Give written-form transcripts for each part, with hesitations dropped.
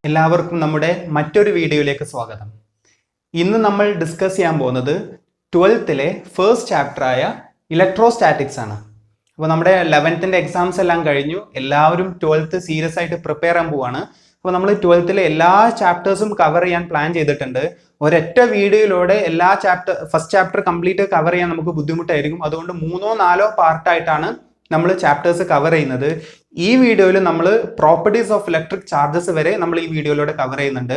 എല്ലാവർക്കും നമ്മുടെ മറ്റൊരു വീഡിയോയിലേക്ക് സ്വാഗതം. ഇന്ന് നമ്മൾ ഡിസ്കസ് ചെയ്യാൻ പോകുന്നത് 12th ഫസ്റ്റ് ചാപ്റ്ററായ ഇലക്ട്രോസ്റ്റാറ്റിക്സ് ആണ്. അപ്പോൾ നമ്മുടെ 11th എക്സാംസ് എല്ലാം കഴിഞ്ഞു, എല്ലാവരും 12th സീരിയസ് ആയിട്ട് പ്രിപ്പയർ ചെയ്യാൻ പോവാണ്. അപ്പോൾ നമ്മൾ 12th എല്ലാ ചാപ്റ്റേഴ്സും കവർ ചെയ്യാൻ പ്ലാൻ ചെയ്തിട്ടുണ്ട്. ഒരൊറ്റ വീഡിയോയിലൂടെ ഫസ്റ്റ് ചാപ്റ്റർ കംപ്ലീറ്റ് കവർ ചെയ്യാൻ നമുക്ക് ബുദ്ധിമുട്ടായിരിക്കും. അതുകൊണ്ട് 3-4 പാർട്ടായിട്ടാണ് നമ്മൾ ചാപ്റ്റേഴ്സ് കവർ ചെയ്യുന്നത്. ഈ വീഡിയോയിൽ നമ്മൾ പ്രോപ്പർട്ടീസ് ഓഫ് ഇലക്ട്രിക് ചാർജസ് വരെ നമ്മൾ ഈ വീഡിയോയിലൂടെ കവർ ചെയ്യുന്നുണ്ട്.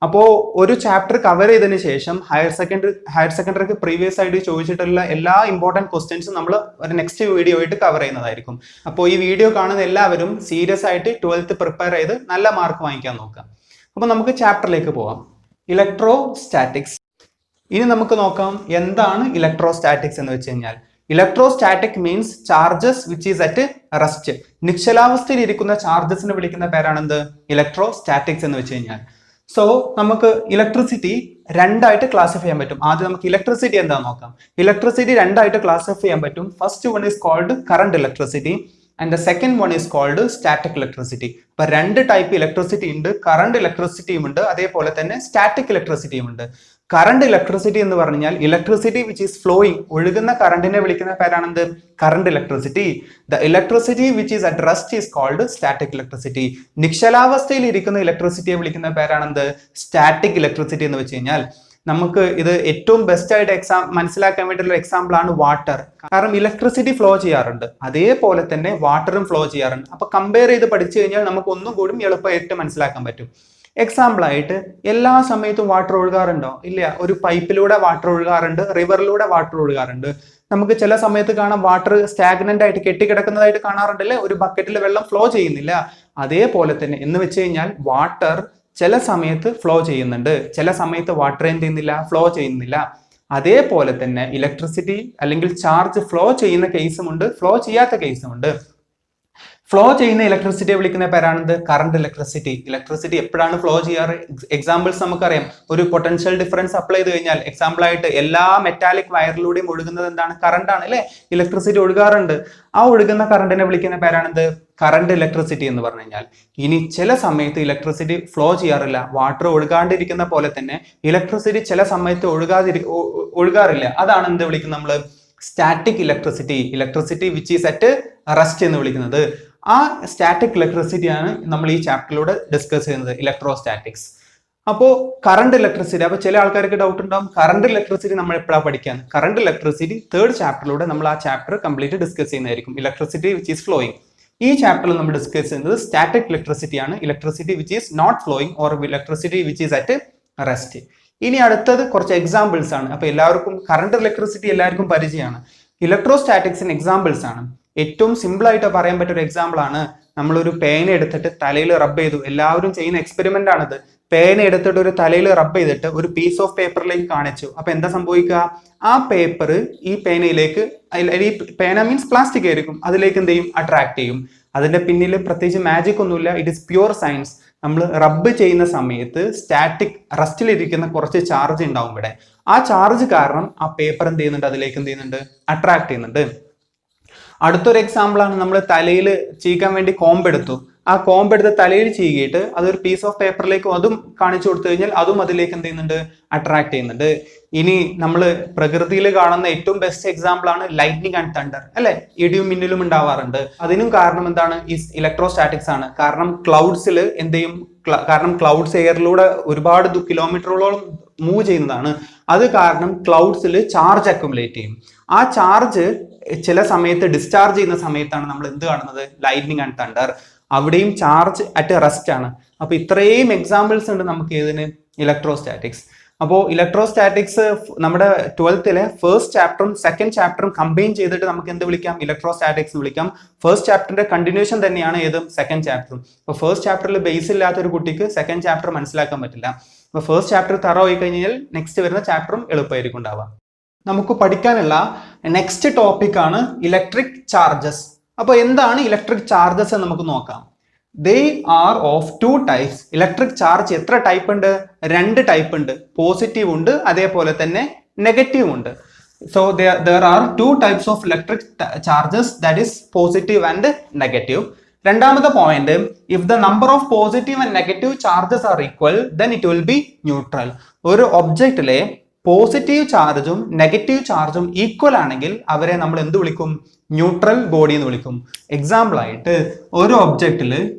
അപ്പോൾ ഒരു ചാപ്റ്റർ കവർ ചെയ്തതിന് ശേഷം ഹയർ സെക്കൻഡറിക്ക് പ്രീവിയസ് ആയിട്ട് ചോദിച്ചിട്ടുള്ള എല്ലാ ഇമ്പോർട്ടൻറ്റ് ക്വസ്റ്റ്യൻസും നമ്മൾ ഒരു നെക്സ്റ്റ് വീഡിയോ ആയിട്ട് കവർ ചെയ്യുന്നതായിരിക്കും. അപ്പോൾ ഈ വീഡിയോ കാണുന്ന എല്ലാവരും സീരിയസ് ആയിട്ട് 12th പ്രിപ്പയർ ചെയ്ത് നല്ല മാർക്ക് വാങ്ങിക്കാൻ നോക്കാം. അപ്പോൾ നമുക്ക് ചാപ്റ്ററിലേക്ക് പോവാം. ഇലക്ട്രോസ്റ്റാറ്റിക്സ്. ഇനി നമുക്ക് നോക്കാം എന്താണ് ഇലക്ട്രോസ്റ്റാറ്റിക്സ് എന്ന് വെച്ച് കഴിഞ്ഞാൽ. Electrostatic means charges which is at rest. നിശ്ചലാവസ്ഥയിൽ ഇരിക്കുന്ന ചാർജസിനെ വിളിക്കുന്ന പേരാണെന്ത്? ഇലക്ട്രോസ്റ്റാറ്റിക്സ് എന്ന് വെച്ച് കഴിഞ്ഞാൽ. സോ നമുക്ക് ഇലക്ട്രിസിറ്റി രണ്ടായിട്ട് ക്ലാസിഫൈ ചെയ്യാൻ പറ്റും. ആദ്യം നമുക്ക് ഇലക്ട്രിസിറ്റി എന്താണെന്ന് നോക്കാം. ഇലക്ട്രിസിറ്റി രണ്ടായിട്ട് ക്ലാസിഫൈ ചെയ്യാൻ പറ്റും. First one is called current electricity and the second one is called static electricity. അപ്പൊ രണ്ട് ടൈപ്പ് ഇലക്ട്രിസിറ്റി ഉണ്ട്. കറണ്ട് ഇലക്ട്രിസിറ്റിയും ഉണ്ട്, അതേപോലെ തന്നെ സ്റ്റാറ്റിക് ഇലക്ട്രിസിറ്റിയും ഉണ്ട്. കറണ്ട് ഇലക്ട്രിസിറ്റി എന്ന് പറഞ്ഞാൽ ഇലക്ട്രിസിറ്റി വിച്ച് ഈസ് ഫ്ലോയിങ്, ഒഴുകുന്ന കറണ്ടിനെ വിളിക്കുന്ന പേരാണെന്ത്? Current electricity. The electricity which is at rest is called static electricity. നിശ്ചലാവസ്ഥയിൽ ഇരിക്കുന്ന ഇലക്ട്രിസിറ്റിയെ വിളിക്കുന്ന പേരാണെന്ത്? സ്റ്റാറ്റിക് ഇലക്ട്രിസിറ്റി എന്ന് വെച്ച് കഴിഞ്ഞാൽ നമുക്ക് ഇത് ഏറ്റവും ബെസ്റ്റ് ആയിട്ട് മനസ്സിലാക്കാൻ വേണ്ടിയുള്ള എക്സാമ്പിൾ ആണ് വാട്ടർ. കാരണം ഇലക്ട്രിസിറ്റി ഫ്ലോ ചെയ്യാറുണ്ട്, അതേപോലെ തന്നെ വാട്ടറും ഫ്ലോ ചെയ്യാറുണ്ട്. അപ്പൊ കമ്പയർ ചെയ്ത് പഠിച്ചു കഴിഞ്ഞാൽ നമുക്ക് ഒന്നും കൂടി എളുപ്പമായിട്ട് മനസ്സിലാക്കാൻ പറ്റും. എക്സാമ്പിൾ ആയിട്ട് എല്ലാ സമയത്തും വാട്ടർ ഒഴുകാറുണ്ടോ? ഇല്ല. ഒരു പൈപ്പിലൂടെ വാട്ടർ ഒഴുകാറുണ്ട്, റിവറിലൂടെ വാട്ടർ ഒഴുകാറുണ്ട്. നമുക്ക് ചില സമയത്ത് കാണാം വാട്ടർ സ്റ്റാഗ്നന്റ് ആയിട്ട് കെട്ടിക്കിടക്കുന്നതായിട്ട് കാണാറുണ്ടല്ലേ, ഒരു ബക്കറ്റിൽ വെള്ളം ഫ്ലോ ചെയ്യുന്നില്ല. അതേപോലെ തന്നെ എന്ന് വെച്ച് കഴിഞ്ഞാൽ വാട്ടർ ചില സമയത്ത് ഫ്ലോ ചെയ്യുന്നുണ്ട്, ചില സമയത്ത് വാട്ടർ എന്ത് ചെയ്യുന്നില്ല, ഫ്ലോ ചെയ്യുന്നില്ല. അതേപോലെ തന്നെ ഇലക്ട്രിസിറ്റി അല്ലെങ്കിൽ ചാർജ് ഫ്ലോ ചെയ്യുന്ന കേസും ഉണ്ട്, ഫ്ലോ ചെയ്യാത്ത കേസും ഉണ്ട്. ഫ്ലോ ചെയ്യുന്ന ഇലക്ട്രിസിറ്റിയെ വിളിക്കുന്ന പേരാണെന്ത്? Current electricity. ഇലക്ട്രിസിറ്റി എപ്പോഴാണ് ഫ്ലോ ചെയ്യാറ്? എക്സാമ്പിൾസ് നമുക്കറിയാം. ഒരു പൊട്ടൻഷ്യൽ ഡിഫറൻസ് അപ്ലൈ ചെയ്ത് കഴിഞ്ഞാൽ, എക്സാമ്പിൾ ആയിട്ട് എല്ലാ മെറ്റാലിക് വയറിലൂടെയും ഒഴുകുന്നത് എന്താണ്? കറണ്ട് ആണ് അല്ലെ. ഇലക്ട്രിസിറ്റി ഒഴുകാറുണ്ട്. ആ ഒഴുകുന്ന കറണ്ടിനെ വിളിക്കുന്ന പേരാണെന്ത്? കറണ്ട് ഇലക്ട്രിസിറ്റി എന്ന് പറഞ്ഞു കഴിഞ്ഞാൽ. ഇനി ചില സമയത്ത് ഇലക്ട്രിസിറ്റി ഫ്ലോ ചെയ്യാറില്ല, വാട്ടർ ഒഴുകാണ്ടിരിക്കുന്ന പോലെ തന്നെ ഇലക്ട്രിസിറ്റി ചില സമയത്ത് ഒഴുകാറില്ല. അതാണ് എന്ത് വിളിക്കുന്നത് നമ്മൾ? Static electricity. Electricity which is at rest എന്ന് വിളിക്കുന്നത്. ആ സ്റ്റാറ്റിക് ഇലക്ട്രിസിറ്റി ആണ് നമ്മൾ ഈ ചാപ്റ്ററിലൂടെ ഡിസ്കസ് ചെയ്യുന്നത്, ഇലക്ട്രോസ്റ്റാറ്റിക്സ്. അപ്പോൾ കറണ്ട് ഇലക്ട്രിസിറ്റി, അപ്പൊ ചില ആൾക്കാർക്ക് ഡൗട്ട് ഉണ്ടാവും, കറണ്ട് ഇലക്ട്രിസിറ്റി നമ്മൾ എപ്പോഴാണ് പഠിക്കാൻ? കറണ്ട് ഇലക്ട്രിസിറ്റി 3rd ചാപ്റ്ററിലൂടെ നമ്മൾ ആ ചാപ്റ്റർ കംപ്ലീറ്റ് ഡിസ്കസ് ചെയ്യുന്നതായിരിക്കും. Electricity which is flowing. ഈ ചാപ്റ്ററിൽ നമ്മൾ ഡിസ്കസ് ചെയ്യുന്നത് സ്റ്റാറ്റിക് ഇലക്ട്രിസിറ്റി ആണ്. Electricity which is not flowing or electricity which is at rest. ഇനി അടുത്തത് കുറച്ച് എക്സാമ്പിൾസ് ആണ്. അപ്പൊ എല്ലാവർക്കും കറണ്ട് ഇലക്ട്രിസിറ്റി എല്ലാവർക്കും പരിചയമാണ്. ഇലക്ട്രോസ്റ്റാറ്റിക്സിന് എക്സാമ്പിൾസ് ആണ്. ഏറ്റവും സിമ്പിൾ ആയിട്ട് പറയാൻ പറ്റിയ ഒരു എക്സാമ്പിൾ ആണ്, നമ്മളൊരു പേന എടുത്തിട്ട് തലയിൽ റബ്ബ് ചെയ്തു. എല്ലാവരും ചെയ്യുന്ന എക്സ്പെരിമെന്റ് ആണിത്. പേന എടുത്തിട്ട് ഒരു തലയിൽ റബ്ബ് ചെയ്തിട്ട് ഒരു പീസ് ഓഫ് പേപ്പറിലേക്ക് കാണിച്ചു. അപ്പൊ എന്താ സംഭവിക്കുക? ആ പേപ്പർ ഈ പേനയിലേക്ക്, ഈ പേന മീൻസ് പ്ലാസ്റ്റിക് ആയിരിക്കും, അതിലേക്ക് എന്ത് ചെയ്യും? അട്രാക്ട് ചെയ്യും. അതിന്റെ പിന്നിൽ പ്രത്യേകിച്ച് മാജിക് ഒന്നുമില്ല, ഇറ്റ് ഇസ് പ്യുവർ സയൻസ്. നമ്മൾ റബ്ബ് ചെയ്യുന്ന സമയത്ത് സ്റ്റാറ്റിക് റെസ്റ്റിലിരിക്കുന്ന കുറച്ച് ചാർജ് ഉണ്ടാവും ഇവിടെ. ആ ചാർജ് കാരണം ആ പേപ്പർ എന്ത് ചെയ്യുന്നുണ്ട്? അതിലേക്ക് എന്ത് ചെയ്യുന്നുണ്ട്? അട്രാക്ട് ചെയ്യുന്നുണ്ട്. അടുത്തൊരു എക്സാമ്പിൾ ആണ്, നമ്മൾ തലയിൽ ചീകാൻ വേണ്ടി കോമ്പെടുത്തു. ആ കോമ്പെടുത്ത് തലയിൽ ചീകിയിട്ട് അതൊരു പീസ് ഓഫ് പേപ്പറിലേക്ക് അതും കാണിച്ചു കൊടുത്തു കഴിഞ്ഞാൽ അതും അതിലേക്ക് എന്ത് ചെയ്യുന്നുണ്ട്? അട്രാക്ട് ചെയ്യുന്നുണ്ട്. ഇനി നമ്മൾ പ്രകൃതിയിൽ കാണുന്ന ഏറ്റവും ബെസ്റ്റ് എക്സാമ്പിൾ ആണ് ലൈറ്റ്നിങ് ആൻഡ് തണ്ടർ അല്ലെ. ഇടിയും മിന്നലും ഉണ്ടാവാറുണ്ട്. അതിനും കാരണം എന്താണ്? ഈ ഇലക്ട്രോസ്റ്റാറ്റിക്സ് ആണ്. കാരണം ക്ലൗഡ്സിൽ എന്ത് ചെയ്യും? കാരണം ക്ലൗഡ്സ് എയറിലൂടെ ഒരുപാട് കിലോമീറ്ററുകളോളം മൂവ് ചെയ്യുന്നതാണ്. അത് കാരണം ക്ലൗഡ്സിൽ ചാർജ് അക്യുമുലേറ്റ് ചെയ്യും. ആ ചാർജ് ചില സമയത്ത് ഡിസ്ചാർജ് ചെയ്യുന്ന സമയത്താണ് നമ്മൾ എന്ത് കാണുന്നത്? Lightning and thunder. അവിടെയും ചാർജ് അറ്റ് റെസ്റ്റ് ആണ്. അപ്പൊ ഇത്രയും എക്സാമ്പിൾസ് ഉണ്ട് നമുക്ക് ഇതിന് ഇലക്ട്രോസ്റ്റാറ്റിക്സ്. അപ്പോൾ ഇലക്ട്രോസ്റ്റാറ്റിക്സ് നമ്മുടെ 12th ഫസ്റ്റ് ചാപ്റ്ററും സെക്കൻഡ് ചാപ്റ്ററും കമ്പൈൻ ചെയ്തിട്ട് നമുക്ക് എന്ത് വിളിക്കാം? ഇലക്ട്രോസ്റ്റാറ്റിക്സ് വിളിക്കാം. ഫസ്റ്റ് ചാപ്റ്ററിന്റെ കണ്ടിന്യൂഷൻ തന്നെയാണ് ഏതും? സെക്കൻഡ് ചാപ്റ്ററും. അപ്പോൾ ഫസ്റ്റ് ചാപ്റ്ററിൽ ബേസ് ഇല്ലാത്ത ഒരു കുട്ടിക്ക് സെക്കൻഡ് ചാപ്റ്റർ മനസ്സിലാക്കാൻ പറ്റില്ല. അപ്പോൾ ഫസ്റ്റ് ചാപ്റ്റർ തറോ ആയി കഴിഞ്ഞാൽ നെക്സ്റ്റ് വരുന്ന ചാപ്റ്ററും എളുപ്പമായിരിക്കും ഉണ്ടാവുക. നമുക്ക് പഠിക്കാനുള്ള നെക്സ്റ്റ് ടോപ്പിക് ആണ് ഇലക്ട്രിക് ചാർജസ്. അപ്പോൾ എന്താണ് ഇലക്ട്രിക് ചാർജസ് എന്ന് നമുക്ക് നോക്കാം. They are of 2 types. Electric charge എത്ര ടൈപ്പ് ഉണ്ട്? 2 ടൈപ്പ് ഉണ്ട്. പോസിറ്റീവ് ഉണ്ട്, അതേപോലെ തന്നെ നെഗറ്റീവ് ഉണ്ട്. So there are 2 types of electric charges, that is positive and negative. രണ്ടാമത്തെ point, if the number of positive and negative charges are equal then it will be neutral. ഒരു ഒബ്ജക്റ്റിലെ positive ചാർജും negative ചാർജും equal ആണെങ്കിൽ അവരെ നമ്മൾ എന്ത് വിളിക്കും? Neutral body എന്ന് വിളിക്കും. എക്സാമ്പിൾ ആയിട്ട് ഒരു ഒബ്ജക്റ്റിൽ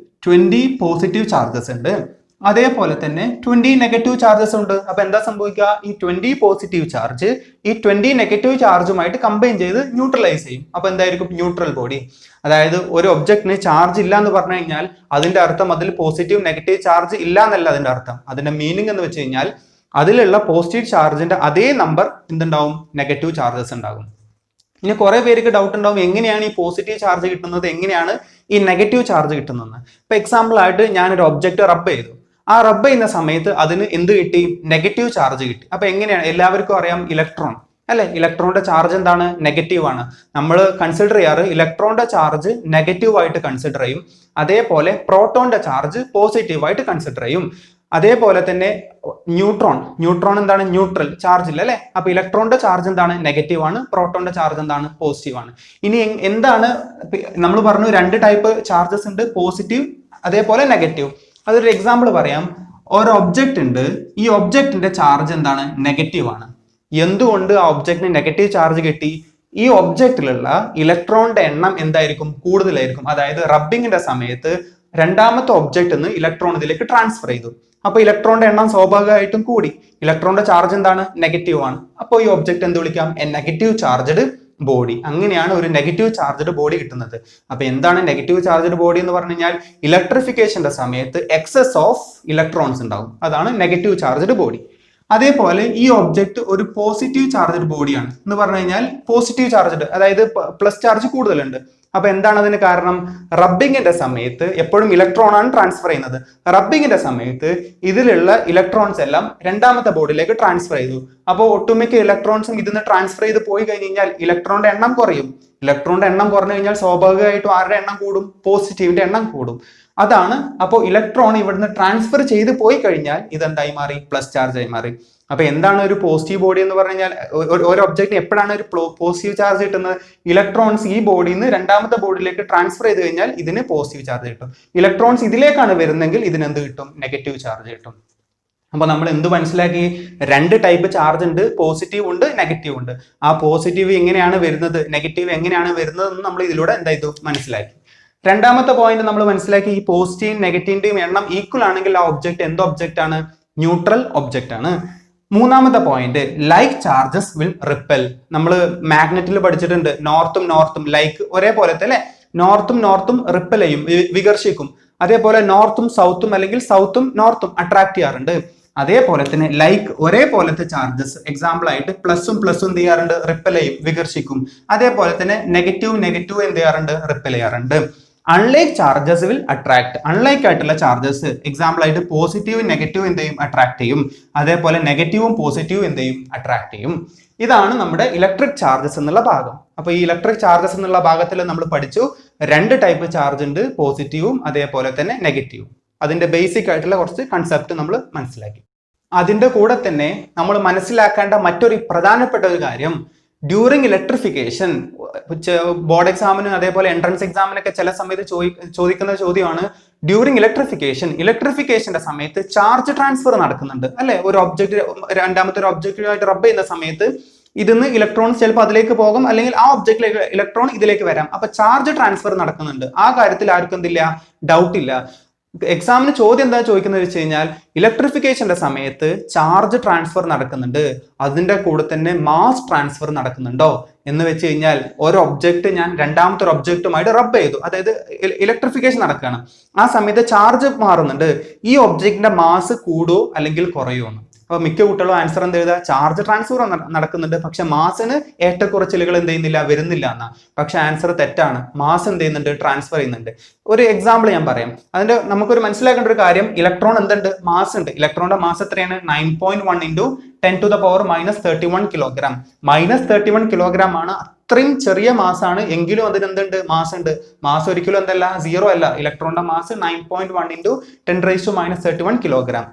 20 പോസിറ്റീവ് ചാർജസ് ഉണ്ട്, അതേപോലെ തന്നെ 20 നെഗറ്റീവ് ചാർജസ് ഉണ്ട്. അപ്പൊ എന്താ സംഭവിക്കുക? ഈ 20 പോസിറ്റീവ് ചാർജ് ഈ 20 നെഗറ്റീവ് ചാർജുമായിട്ട് കമ്പൈൻ ചെയ്ത് ന്യൂട്രലൈസ് ചെയ്യും. അപ്പൊ എന്തായിരിക്കും? Neutral body. അതായത് ഒരു ഒബ്ജക്റ്റിന് ചാർജ് ഇല്ല എന്ന് പറഞ്ഞു കഴിഞ്ഞാൽ അതിന്റെ അർത്ഥം അതിൽ പോസിറ്റീവ് നെഗറ്റീവ് ചാർജ് ഇല്ല എന്നല്ല അതിന്റെ അർത്ഥം. അതിന്റെ മീനിങ് എന്ന് വെച്ച് കഴിഞ്ഞാൽ അതിലുള്ള പോസിറ്റീവ് ചാർജിന്റെ അതേ നമ്പർ എന്തുണ്ടാവും? നെഗറ്റീവ് ചാർജസ് ഉണ്ടാകും. ഇനി കുറെ പേർക്ക് ഡൗട്ട് ഉണ്ടാവും, എങ്ങനെയാണ് ഈ പോസിറ്റീവ് ചാർജ് കിട്ടുന്നത്, എങ്ങനെയാണ് ഈ നെഗറ്റീവ് ചാർജ് കിട്ടുന്നത്? ഇപ്പൊ എക്സാമ്പിൾ ആയിട്ട് ഞാനൊരു ഒബ്ജക്റ്റ് റബ്ബ് ചെയ്തു. ആ റബ്ബ് ചെയ്യുന്ന സമയത്ത് അതിന് എന്ത് കിട്ടി? നെഗറ്റീവ് ചാർജ് കിട്ടി. അപ്പൊ എങ്ങനെയാണ്? എല്ലാവർക്കും അറിയാം ഇലക്ട്രോൺ അല്ലെ? ഇലക്ട്രോണിന്റെ ചാർജ് എന്താണ്? നെഗറ്റീവ് ആണ്. നമ്മൾ കൺസിഡർ ചെയ്യാറ് ഇലക്ട്രോണിന്റെ ചാർജ് നെഗറ്റീവ് ആയിട്ട് കൺസിഡർ ചെയ്യും. അതേപോലെ പ്രോട്ടോണിന്റെ ചാർജ് പോസിറ്റീവ് ആയിട്ട് കൺസിഡർ ചെയ്യും. അതേപോലെ തന്നെ ന്യൂട്രോൺ എന്താണ്? ന്യൂട്രൽ ചാർജ് ഇല്ല അല്ലെ? അപ്പൊ ഇലക്ട്രോണിന്റെ ചാർജ് എന്താണ്? നെഗറ്റീവ് ആണ്. പ്രോട്ടോണിന്റെ ചാർജ് എന്താണ്? പോസിറ്റീവ് ആണ്. ഇനി എന്താണ് നമ്മൾ പറഞ്ഞു? രണ്ട് ടൈപ്പ് ചാർജസ് ഉണ്ട്, പോസിറ്റീവ് അതേപോലെ നെഗറ്റീവ്. അതൊരു എക്സാമ്പിൾ പറയാം. ഒരു ഒബ്ജക്റ്റ് ഉണ്ട്, ഈ ഒബ്ജക്റ്റിന്റെ ചാർജ് എന്താണ്? നെഗറ്റീവ് ആണ്. എന്തുകൊണ്ട് ആ ഒബ്ജക്റ്റിന് നെഗറ്റീവ് ചാർജ് കിട്ടി? ഈ ഒബ്ജക്റ്റിലുള്ള ഇലക്ട്രോണിന്റെ എണ്ണം എന്തായിരിക്കും? കൂടുതലായിരിക്കും. അതായത് റബ്ബിങ്ങിന്റെ സമയത്ത് രണ്ടാമത്തെ ഒബ്ജക്റ്റ് നിന്ന് ഇലക്ട്രോൺ ഇതിലേക്ക് ട്രാൻസ്ഫർ ചെയ്തു. അപ്പൊ ഇലക്ട്രോണിന്റെ എണ്ണം സ്വാഭാവികമായിട്ടും കൂടി. ഇലക്ട്രോണിന്റെ ചാർജ് എന്താണ്? നെഗറ്റീവ് ആണ്. അപ്പോൾ ഈ ഒബ്ജക്റ്റ് എന്ത് വിളിക്കാം? A negative charged body. അങ്ങനെയാണ് ഒരു നെഗറ്റീവ് ചാർജ്ഡ് ബോഡി കിട്ടുന്നത്. അപ്പൊ എന്താണ് നെഗറ്റീവ് ചാർജ്ഡ് ബോഡി എന്ന് പറഞ്ഞു കഴിഞ്ഞാൽ ഇലക്ട്രിഫിക്കേഷന്റെ സമയത്ത് എക്സസ് ഓഫ് ഇലക്ട്രോൺസ് ഉണ്ടാവും. അതാണ് നെഗറ്റീവ് ചാർജ്ഡ് ബോഡി. അതേപോലെ ഈ ഒബ്ജക്റ്റ് ഒരു പോസിറ്റീവ് ചാർജ്ഡ് ബോഡിയാണ് എന്ന് പറഞ്ഞു കഴിഞ്ഞാൽ പോസിറ്റീവ് ചാർജ്ഡ്, അതായത് പ്ലസ് ചാർജ് കൂടുതലുണ്ട്. അപ്പൊ എന്താണ് അതിന് കാരണം? റബ്ബിങ്ങിന്റെ സമയത്ത് എപ്പോഴും ഇലക്ട്രോൺ ആണ് ട്രാൻസ്ഫർ ചെയ്യുന്നത്. റബ്ബിങ്ങിന്റെ സമയത്ത് ഇതിലുള്ള ഇലക്ട്രോൺസ് എല്ലാം രണ്ടാമത്തെ ബോഡിയിലേക്ക് ട്രാൻസ്ഫർ ചെയ്തു. അപ്പോൾ ഒട്ടുമിക്ക ഇലക്ട്രോൺസും ഇതിന് ട്രാൻസ്ഫർ ചെയ്ത് പോയി കഴിഞ്ഞ് കഴിഞ്ഞാൽ ഇലക്ട്രോണിന്റെ എണ്ണം കുറയും. ഇലക്ട്രോണിന്റെ എണ്ണം കുറഞ്ഞു കഴിഞ്ഞാൽ സ്വാഭാവികമായിട്ടും ആരുടെ എണ്ണം കൂടും? പോസിറ്റീവിന്റെ എണ്ണം കൂടും. അതാണ്. അപ്പോൾ ഇലക്ട്രോൺ ഇവിടുന്ന് ട്രാൻസ്ഫർ ചെയ്ത് പോയി കഴിഞ്ഞാൽ ഇതെന്തായി മാറി? പ്ലസ് ചാർജ് ആയി മാറി. അപ്പൊ എന്താണ് ഒരു പോസിറ്റീവ് ബോഡി എന്ന് പറഞ്ഞു കഴിഞ്ഞാൽ? ഒരു ഒബ്ജക്റ്റിന് എപ്പോഴാണ് ഒരു പോസിറ്റീവ് ചാർജ് കിട്ടുന്നത്? ഇലക്ട്രോൺസ് ഈ ബോഡിയിൽ നിന്ന് രണ്ടാമത്തെ ബോഡിയിലേക്ക് ട്രാൻസ്ഫർ ചെയ്ത് കഴിഞ്ഞാൽ ഇതിന് പോസിറ്റീവ് ചാർജ് കിട്ടും. ഇലക്ട്രോൺസ് ഇതിലേക്കാണ് വരുന്നെങ്കിൽ ഇതിന് എന്ത് കിട്ടും? നെഗറ്റീവ് ചാർജ് കിട്ടും. അപ്പൊ നമ്മൾ എന്ത് മനസ്സിലാക്കി? രണ്ട് ടൈപ്പ് ചാർജ് ഉണ്ട്, പോസിറ്റീവ് ഉണ്ട്, നെഗറ്റീവ് ഉണ്ട്. ആ പോസിറ്റീവ് എങ്ങനെയാണ് വരുന്നത്, നെഗറ്റീവ് എങ്ങനെയാണ് വരുന്നത് എന്ന് നമ്മൾ ഇതിലൂടെ എന്താ മനസ്സിലാക്കി. രണ്ടാമത്തെ പോയിന്റ് നമ്മൾ മനസ്സിലാക്കി, ഈ പോസിറ്റീവ് നെഗറ്റീവിന്റെയും എണ്ണം ഈക്വൽ ആണെങ്കിൽ ആ ഒബ്ജക്റ്റ് എന്ത് ഒബ്ജക്റ്റ് ആണ്? ന്യൂട്രൽ ഒബ്ജക്റ്റ് ആണ്. മൂന്നാമത്തെ point, like charges will ripple. നമ്മൾ മാഗ്നറ്റിൽ പഠിച്ചിട്ടുണ്ട്, നോർത്തും ലൈക്ക് ഒരേപോലത്തെ അല്ലെ? നോർത്തും റിപ്പൽ ചെയ്യും, വികർഷിക്കും. അതേപോലെ നോർത്തും സൗത്തും അല്ലെങ്കിൽ സൗത്തും നോർത്തും അട്രാക്ട് ചെയ്യാറുണ്ട്. അതേപോലെ തന്നെ ലൈക്ക് ഒരേപോലത്തെ ചാർജസ്, എക്സാമ്പിൾ ആയിട്ട് പ്ലസും എന്ത് ചെയ്യാറുണ്ട്? റിപ്പൽ ചെയ്യും, വികർഷിക്കും. അതേപോലെ തന്നെ നെഗറ്റീവ് എന്ത് ചെയ്യാറുണ്ട്? റിപ്പൽ ചെയ്യാറുണ്ട്. Unlike charges will attract. Unlike ആയിട്ടുള്ള ചാർജസ്, എക്സാമ്പിൾ ആയിട്ട് പോസിറ്റീവ് നെഗറ്റീവ് എന്ത് ചെയ്യും? അട്രാക്ട് ചെയ്യും. അതേപോലെ നെഗറ്റീവും പോസിറ്റീവും എന്ത് ചെയ്യും? അട്രാക്ട് ചെയ്യും. ഇതാണ് നമ്മുടെ ഇലക്ട്രിക് ചാർജസ് എന്നുള്ള ഭാഗം. അപ്പൊ ഈ ഇലക്ട്രിക് ചാർജസ് എന്നുള്ള ഭാഗത്തിൽ നമ്മൾ പഠിച്ചു രണ്ട് ടൈപ്പ് ചാർജ് ഉണ്ട്, പോസിറ്റീവും അതേപോലെ തന്നെ നെഗറ്റീവും. അതിന്റെ ബേസിക് ആയിട്ടുള്ള കുറച്ച് കൺസെപ്റ്റ് നമ്മൾ മനസ്സിലാക്കി. അതിന്റെ കൂടെ തന്നെ നമ്മൾ മനസ്സിലാക്കേണ്ട മറ്റൊരു പ്രധാനപ്പെട്ട ഒരു കാര്യം, ഡ്യൂറിങ് ഇലക്ട്രിഫിക്കേഷൻ, ബോർഡ് എക്സാമിനും അതേപോലെ എൻട്രൻസ് എക്സാമിനൊക്കെ ചില സമയത്ത് ചോദിക്കുന്ന ചോദ്യമാണ്, ഡ്യൂറിങ് ഇലക്ട്രിഫിക്കേഷന്റെ സമയത്ത് ചാർജ് ട്രാൻസ്ഫർ നടക്കുന്നുണ്ട് അല്ലെ? ഒരു ഒബ്ജക്റ്റ് രണ്ടാമത്തെ ഒരു ഒബ്ജക്റ്റുമായിട്ട് റബ്ബ് ചെയ്യുന്ന സമയത്ത് ഇതിന്ന് ഇലക്ട്രോൺസ് ചിലപ്പോൾ അതിലേക്ക് പോകും, അല്ലെങ്കിൽ ആ ഒബ്ജക്റ്റിലേക്ക് ഇലക്ട്രോൺ ഇതിലേക്ക് വരാം. അപ്പൊ ചാർജ് ട്രാൻസ്ഫർ നടക്കുന്നുണ്ട്. ആ കാര്യത്തിൽ ആർക്കും എന്തില്ല? ഡൗട്ട് ഇല്ല. എക്സാമിന് ചോദ്യം എന്താ ചോദിക്കുന്നത് വെച്ച് കഴിഞ്ഞാൽ, ഇലക്ട്രിഫിക്കേഷന്റെ സമയത്ത് ചാർജ് ട്രാൻസ്ഫർ നടക്കുന്നുണ്ട്, അതിന്റെ കൂടെ തന്നെ മാസ് ട്രാൻസ്ഫർ നടക്കുന്നുണ്ടോ എന്ന് വെച്ച് കഴിഞ്ഞാൽ, ഒരു ഒബ്ജക്റ്റ് ഞാൻ രണ്ടാമത്തെ ഒരു ഒബ്ജക്റ്റുമായിട്ട് റബ്ബ് ചെയ്തു, അതായത് ഇലക്ട്രിഫിക്കേഷൻ നടക്കുകയാണ്. ആ സമയത്ത് ചാർജ് മാറുന്നുണ്ട്. ഈ ഒബ്ജക്റ്റിന്റെ മാസ് കൂടുവോ അല്ലെങ്കിൽ കുറയോ എന്ന്. അപ്പൊ മിക്ക കുട്ടികളും ആൻസർ എന്ത് എഴുതുക? ചാർജ് ട്രാൻസ്ഫർ നടക്കുന്നുണ്ട്, പക്ഷെ മാസിന് ഏറ്റക്കുറച്ചിലുകൾ എന്ത് ചെയ്യുന്നില്ല? വരുന്നില്ല എന്നാ. പക്ഷെ ആൻസർ തെറ്റാണ്. മാസ് എന്ത് ചെയ്യുന്നുണ്ട്? ട്രാൻസ്ഫർ ചെയ്യുന്നുണ്ട്. ഒരു എക്സാമ്പിൾ ഞാൻ പറയാം. അതിന്റെ നമുക്കൊരു മനസ്സിലാക്കേണ്ട ഒരു കാര്യം, ഇലക്ട്രോൺ എന്തുണ്ട്? മാസ് ഉണ്ട്. ഇലക്ട്രോണിന്റെ മാസ് എത്രയാണ്? 9.1 × 10⁻³ കിലോഗ്രാം. -31 കിലോഗ്രാം ആണ്. അത്രയും ചെറിയ മാസാണ്, എങ്കിലും അതിന് എന്തുണ്ട്? മാസ് ഉണ്ട്. മാസ് ഒരിക്കലും എന്തല്ല? 0 അല്ല. ഇലക്ട്രോണിന്റെ മാസ് 9.1 × 10⁻³ കിലോഗ്രാം.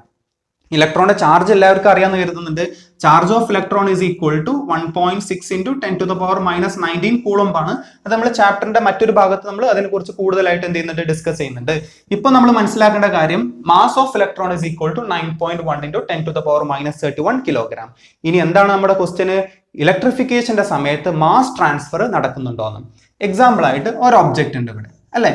ഇലക്ട്രോണിന്റെ ചാർജ് എല്ലാവർക്കും അറിയാമെന്ന് കരുതുന്നുണ്ട്. Charge of electron is equal to 1.6 into 10⁻⁻⁹ coulomb ആണ്. അത് നമ്മൾ ചാപ്റ്ററിന്റെ മറ്റൊരു ഭാഗത്ത് നമ്മൾ അതിനെക്കുറിച്ച് കൂടുതലായിട്ട് എന്ത് ചെയ്യുന്നുണ്ട്, ഡിസ്കസ് ചെയ്യുന്നുണ്ട്. ഇപ്പൊ നമ്മൾ മനസ്സിലാക്കേണ്ട കാര്യം mass of electron is equal to 9.1 into 10⁻⁻31 kilogram. ഇനി എന്താണ് നമ്മുടെ ക്വസ്റ്റ്യന്? ഇലക്ട്രിഫിക്കേഷന്റെ സമയത്ത് മാസ് ട്രാൻസ്ഫർ നടക്കുന്നുണ്ടോന്ന്. എക്സാമ്പിൾ ആയിട്ട് ഒരു ഒബ്ജക്റ്റ് ഉണ്ട് ഇവിടെ അല്ലെ.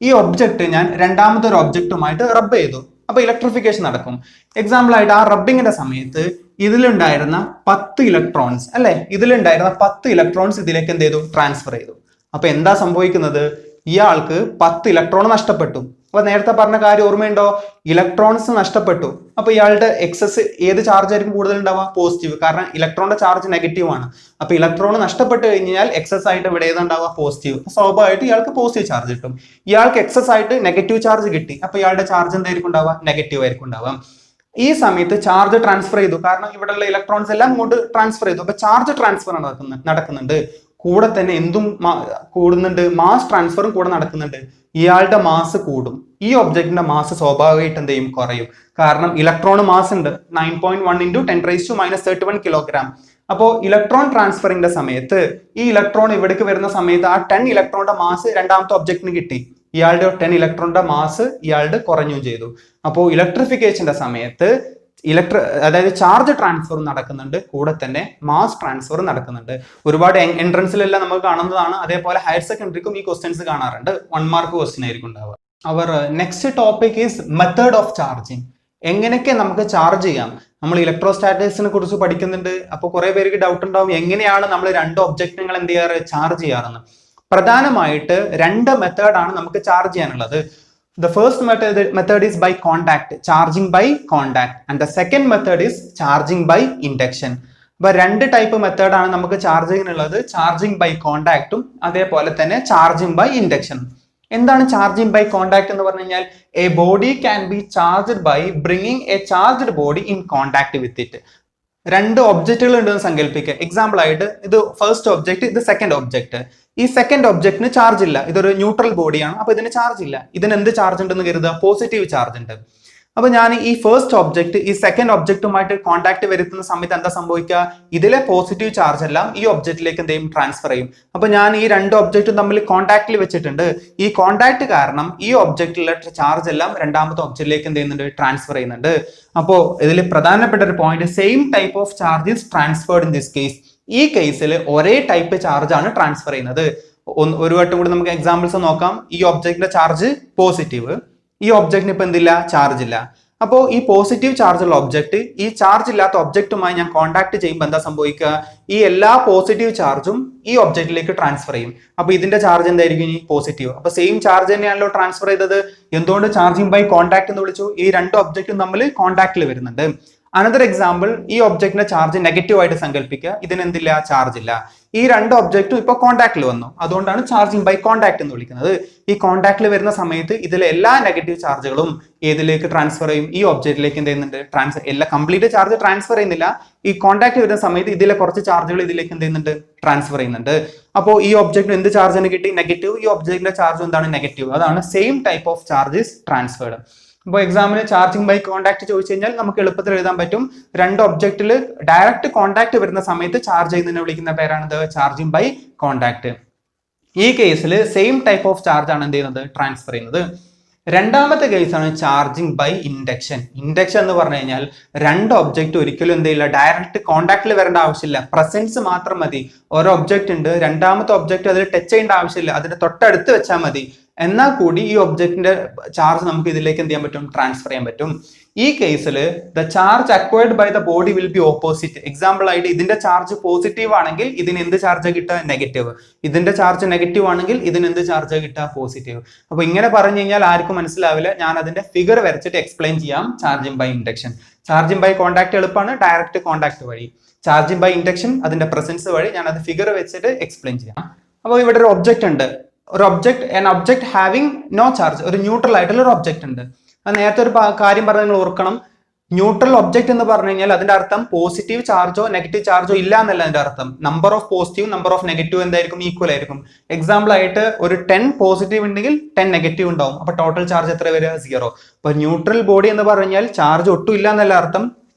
ഈ ഒബ്ജക്റ്റ് ഞാൻ രണ്ടാമത്തെ ഒരു ഒബ്ജക്റ്റുമായിട്ട് റബ്ബ് ചെയ്തു, അപ്പൊ ഇലക്ട്രിഫിക്കേഷൻ നടക്കും. എക്സാമ്പിൾ ആയിട്ട് ആ റബ്ബിങ്ങിന്റെ സമയത്ത് ഇതിലുണ്ടായിരുന്ന 10 ഇലക്ട്രോൺസ് അല്ലെ, ഇതിലുണ്ടായിരുന്ന 10 ഇലക്ട്രോൺസ് ഇതിലേക്ക് എന്ത് ചെയ്തു, ട്രാൻസ്ഫർ ചെയ്തു. അപ്പൊ എന്താ സംഭവിക്കുന്നത്? ഇയാൾക്ക് 10 ഇലക്ട്രോൺ നഷ്ടപ്പെട്ടു. അപ്പൊ നേരത്തെ പറഞ്ഞ കാര്യം ഓർമ്മയുണ്ടോ? ഇലക്ട്രോൺസ് നഷ്ടപ്പെട്ടു. അപ്പൊ ഇയാളുടെ എക്സസ് ഏത് ചാർജ് ആയിരിക്കും കൂടുതൽ ഉണ്ടാവുക? പോസിറ്റീവ്. കാരണം ഇലക്ട്രോണിന്റെ ചാർജ് നെഗറ്റീവ് ആണ്. അപ്പൊ ഇലക്ട്രോൺ നഷ്ടപ്പെട്ട് കഴിഞ്ഞാൽ എക്സസ് ആയിട്ട് ഇവിടെ ഏതുണ്ടാവുക? പോസിറ്റീവ്. സ്വാഭാവികമായിട്ട് ഇയാൾക്ക് പോസിറ്റീവ് ചാർജ് കിട്ടും. ഇയാൾക്ക് എക്സസ് ആയിട്ട് നെഗറ്റീവ് ചാർജ് കിട്ടി. അപ്പൊ ഇയാളുടെ ചാർജ് എന്തായിരിക്കും ഉണ്ടാവുക? നെഗറ്റീവ് ആയിരിക്കും ഉണ്ടാവുക. ഈ സമയത്ത് ചാർജ് ട്രാൻസ്ഫർ ചെയ്തു, കാരണം ഇവിടെയുള്ള ഇലക്ട്രോൺസ് എല്ലാം ഇങ്ങോട്ട് ട്രാൻസ്ഫർ ചെയ്തു. അപ്പൊ ചാർജ് ട്രാൻസ്ഫർ നടക്കുന്നുണ്ട്. കൂടെ തന്നെ എന്തും കൂടുന്നുണ്ട്, മാസ് ട്രാൻസ്ഫറും കൂടെ നടക്കുന്നുണ്ട്. ഇയാളുടെ മാസ് കൂടും. ഈ ഒബ്ജക്റ്റിന്റെ മാസ് സ്വാഭാവികമായിട്ട് എന്ത് ചെയ്യും? കുറയും. കാരണം ഇലക്ട്രോൺ മാസ് ഉണ്ട് 9.1 ഇൻറ്റു 10⁻⁻31 കിലോഗ്രാം. അപ്പോൾ ഇലക്ട്രോൺ ട്രാൻസ്ഫറിന്റെ സമയത്ത് ഈ ഇലക്ട്രോൺ ഇവിടേക്ക് വരുന്ന സമയത്ത് ആ 10 ഇലക്ട്രോണിന്റെ മാസ് രണ്ടാമത്തെ ഒബ്ജക്റ്റിന് കിട്ടി. ഇയാളുടെ 10 ഇലക്ട്രോണിന്റെ മാസ് ഇയാളുടെ കുറഞ്ഞും ചെയ്തു. അപ്പോൾ ഇലക്ട്രിഫിക്കേഷന്റെ സമയത്ത് അതായത് ചാർജ് ട്രാൻസ്ഫർ നടക്കുന്നുണ്ട്, കൂടെ തന്നെ മാസ് ട്രാൻസ്ഫർ നടക്കുന്നുണ്ട്. ഒരുപാട് എൻട്രൻസിലെല്ലാം നമുക്ക് കാണുന്നതാണ്. അതേപോലെ ഹയർ സെക്കൻഡറിക്കും ഈ ക്വസ്റ്റ്യൻസ് കാണാറുണ്ട്. 1 മാർക്ക് ക്വസ്റ്റ്യൻ ആയിരിക്കും ഉണ്ടാവുക. അവർ next topic is method of charging. എങ്ങനെയൊക്കെ നമുക്ക് ചാർജ് ചെയ്യാം? നമ്മൾ ഇലക്ട്രോസ്റ്റാറ്റിക്സിനെ കുറിച്ച് പഠിക്കുന്നുണ്ട്. അപ്പോൾ കുറെ പേർക്ക് ഡൗട്ട് ഉണ്ടാവും, എങ്ങനെയാണ് നമ്മൾ രണ്ട് ഒബ്ജക്റ്റുകൾ എന്ത് ചെയ്യാറ്, ചാർജ് ചെയ്യാറെന്ന്. പ്രധാനമായിട്ട് 2 മെത്തേഡാണ് നമുക്ക് ചാർജ് ചെയ്യാനുള്ളത്. The first method is by contact, charging by contact, and the second method is charging by induction. അപ്പൊ 2 ടൈപ്പ് മെത്തേഡ് ആണ് നമുക്ക് ചാർജ് ചെയ്യാനുള്ളത്. ചാർജിങ് ബൈ കോണ്ടാക്റ്റും അതേപോലെ തന്നെ ചാർജിങ് ബൈ ഇൻഡക്ഷനും. എന്താണ് ചാർജിങ് ബൈ കോണ്ടാക്ട് എന്ന് പറഞ്ഞു കഴിഞ്ഞാൽ? A body can be charged by bringing a charged body in contact with it. 2 ഒബ്ജക്റ്റുകൾ ഉണ്ടെന്ന് സങ്കല്പിക്കുക. എക്സാമ്പിൾ ആയിട്ട് ഇത് ഫസ്റ്റ് ഒബ്ജക്ട്, ഇത് സെക്കൻഡ് ഒബ്ജക്ട്. ഈ സെക്കൻഡ് ഒബ്ജക്റ്റിന് ചാർജ് ഇല്ല, ഇതൊരു ന്യൂട്രൽ ബോഡിയാണ്. അപ്പൊ ഇതിന് ചാർജ് ഇല്ല. ഇതിന് എന്ത് ചാർജ് ഉണ്ടെന്ന് കരുതുക? പോസിറ്റീവ് ചാർജ് ഉണ്ട്. അപ്പൊ ഞാൻ ഈ ഫസ്റ്റ് ഒബ്ജക്ട് ഈ സെക്കൻഡ് ഒബ്ജക്റ്റുമായിട്ട് കോൺടാക്ട് വരുത്തുന്ന സമയത്ത് എന്താ സംഭവിക്കുക? ഇതിലെ പോസിറ്റീവ് ചാർജ് എല്ലാം ഈ ഒബ്ജക്റ്റിലേക്ക് എന്ത് ചെയ്യും? ട്രാൻസ്ഫർ ചെയ്യും. അപ്പൊ ഞാൻ ഈ 2 ഒബ്ജക്റ്റും തമ്മിൽ കോൺടാക്റ്റിൽ വെച്ചിട്ടുണ്ട്. ഈ കോൺടാക്ട് കാരണം ഈ ഒബ്ജക്റ്റിലെ ചാർജ് എല്ലാം രണ്ടാമത്തെ ഒബ്ജക്റ്റിലേക്ക് എന്ത് ചെയ്യുന്നുണ്ട്? ട്രാൻസ്ഫർ ചെയ്യുന്നുണ്ട്. അപ്പോൾ ഇതിൽ പ്രധാനപ്പെട്ട ഒരു point, same type of charge is transferred in this case. ഈ കേസിൽ ഒരേ ടൈപ്പ് ചാർജ് ആണ് ട്രാൻസ്ഫർ ചെയ്യുന്നത്. ഒരു വട്ടം കൂടി നമുക്ക് എക്സാമ്പിൾസ് നോക്കാം. ഈ ഒബ്ജക്റ്റിന്റെ ചാർജ് പോസിറ്റീവ്, ഈ ഒബ്ജക്റ്റിന് ഇപ്പൊ എന്തില്ല? ചാർജ് ഇല്ല. അപ്പോൾ ഈ പോസിറ്റീവ് ചാർജ് ഉള്ള ഒബ്ജക്റ്റ് ഈ ചാർജ് ഇല്ലാത്ത ഒബ്ജക്റ്റുമായി ഞാൻ കോൺടാക്ട് ചെയ്യുമ്പോൾ എന്താ സംഭവിക്കുക? ഈ എല്ലാ പോസിറ്റീവ് ചാർജും ഈ ഒബ്ജക്റ്റിലേക്ക് ട്രാൻസ്ഫർ ചെയ്യും. അപ്പൊ ഇതിന്റെ ചാർജ് എന്തായിരിക്കും? ഈ പോസിറ്റീവ്. അപ്പൊ സെയിം ചാർജ് തന്നെയാണല്ലോ ട്രാൻസ്ഫർ ചെയ്തത്. എന്തുകൊണ്ട് ചാർജിങ് ബൈ കോൺടാക്ട് എന്ന് വിളിച്ചു? ഈ 2 ഒബ്ജക്റ്റും തമ്മിൽ കോൺടാക്റ്റിൽ വരുന്നുണ്ട്. അനദർ എക്സാമ്പിൾ, ഈ ഒബ്ജക്റ്റിന്റെ ചാർജ് നെഗറ്റീവ് ആയിട്ട് സങ്കല്പിക്കുക. ഇതിന് എന്തില്ല? ചാർജ് ഇല്ല. ഈ 2 ഒബ്ജക്റ്റും ഇപ്പൊ കോൺടാക്റ്റിൽ വന്നു. അതുകൊണ്ടാണ് ചാർജിങ് ബൈ കോൺടാക്ട് എന്ന് വിളിക്കുന്നത്. ഈ കോൺടാക്റ്റിൽ വരുന്ന സമയത്ത് ഇതിലെ എല്ലാ നെഗറ്റീവ് ചാർജുകളും ഏതിലേക്ക് ട്രാൻസ്ഫർ ചെയ്യും? ഈ ഒബ്ജക്റ്റിലേക്ക് എന്ത് ചെയ്യുന്നുണ്ട്? എല്ലാ കംപ്ലീറ്റ് ചാർജ് ട്രാൻസ്ഫർ ചെയ്യുന്നില്ല. ഈ കോൺടാക്ട് വരുന്ന സമയത്ത് ഇതിലെ കുറച്ച് ചാർജുകൾ ഇതിലേക്ക് എന്ത് ചെയ്യുന്നുണ്ട്? ട്രാൻസ്ഫർ ചെയ്യുന്നുണ്ട്. അപ്പോൾ ഈ ഒബ്ജക്റ്റിന് എന്ത് ചാർജ് കിട്ടി? നെഗറ്റീവ്. ഈ ഒബ്ജക്റ്റിന്റെ ചാർജ് എന്താണ്? നെഗറ്റീവ്. അതാണ് same type of charges transferred. അപ്പോൾ എക്സാമിന് ചാർജിങ് ബൈ കോൺടാക്ട് ചോദിച്ചു കഴിഞ്ഞാൽ നമുക്ക് എളുപ്പത്തിൽ എഴുതാൻ പറ്റും. 2 ഒബ്ജക്റ്റിൽ ഡയറക്റ്റ് കോൺടാക്ട് വരുന്ന സമയത്ത് ചാർജ് ചെയ്യുന്നതിനെ വിളിക്കുന്ന പേരാണ് ചാർജിങ് ബൈ കോൺടാക്ട്. ഈ കേസിൽ സെയിം ടൈപ്പ് ഓഫ് ചാർജ് ആണ് എന്ത് ചെയ്യുന്നത്? ട്രാൻസ്ഫർ ചെയ്യുന്നത്. രണ്ടാമത്തെ കേസാണ് ചാർജിങ് ബൈ ഇൻഡക്ഷൻ. ഇൻഡക്ഷൻ എന്ന് പറഞ്ഞു കഴിഞ്ഞാൽ 2 ഒബ്ജക്റ്റ് ഒരിക്കലും എന്ത് ചെയ്യില്ല, ഡയറക്റ്റ് കോൺടാക്റ്റിൽ വരേണ്ട ആവശ്യമില്ല. പ്രസൻസ് മാത്രം മതി. ഒരു ഒബ്ജക്റ്റ് ഉണ്ട്, രണ്ടാമത്തെ ഒബ്ജക്റ്റ് അതിൽ ടച്ച് ചെയ്യേണ്ട ആവശ്യമില്ല, അതിന്റെ തൊട്ടടുത്ത് വെച്ചാൽ മതി. എന്നാൽ കൂടി ഈ ഒബ്ജക്റ്റിന്റെ ചാർജ് നമുക്ക് ഇതിലേക്ക് എന്ത് ചെയ്യാൻ പറ്റും? ട്രാൻസ്ഫർ ചെയ്യാൻ പറ്റും. ഈ കേസിൽ the charge acquired by the body will be opposite. Example ആയിട്ട് ഇതിന്റെ ചാർജ് പോസിറ്റീവ് ആണെങ്കിൽ ഇതിന് എന്ത് ചാർജ് കിട്ടുക? നെഗറ്റീവ്. ഇതിന്റെ ചാർജ് നെഗറ്റീവ് ആണെങ്കിൽ ഇതിന് എന്ത് ചാർജ് കിട്ടുക? പോസിറ്റീവ്. അപ്പൊ ഇങ്ങനെ പറഞ്ഞു കഴിഞ്ഞാൽ ആർക്കും മനസ്സിലാവില്ല. ഞാൻ അതിന്റെ ഫിഗർ വരച്ചിട്ട് എക്സ്പ്ലെയിൻ ചെയ്യാം. Charging by induction. Charging by contact എളുപ്പമാണ്, ഡയറക്റ്റ് കോൺടാക്ട് വഴി. ചാർജിങ് ബൈ ഇൻഡക്ഷൻ അതിന്റെ പ്രസൻസ് വഴി. ഞാൻ അത് ഫിഗർ വെച്ചിട്ട് എക്സ്പ്ലെയിൻ ചെയ്യാം. അപ്പോൾ ഇവിടെ ഒരു ഒബ്ജക്റ്റ് ഉണ്ട്. ഒരു ഒബ്ജക്ട് ഹാവിംഗ് നോ ചാർജ്, ഒരു ന്യൂട്രൽ ആയിട്ടുള്ള ഒരു ഒബ്ജക്റ്റ് ഉണ്ട്. അത് നേരത്തെ ഒരു കാര്യം പറഞ്ഞ് നിങ്ങൾ ഓർക്കണം. ന്യൂട്രൽ ഒബ്ജക്റ്റ് എന്ന് പറഞ്ഞു കഴിഞ്ഞാൽ അതിന്റെ അർത്ഥം പോസിറ്റീവ് ചാർജോ നെഗറ്റീവ് ചാർജോ ഇല്ല എന്നല്ല അതിന്റെ അർത്ഥം. Number of positive number of negative എന്തായിരിക്കും? ഈക്വൽ ആയിരിക്കും. എക്സാമ്പിൾ ആയിട്ട് ഒരു 10 പോസിറ്റീവ് ഉണ്ടെങ്കിൽ 10 നെഗറ്റീവ് ഉണ്ടാവും. അപ്പൊ ടോട്ടൽ ചാർജ് എത്ര വരിക? 0. അപ്പൊ ന്യൂട്രൽ ബോഡി എന്ന് പറഞ്ഞാൽ ചാർജ് ഒട്ടും ഇല്ല എന്നല്ല അർത്ഥം.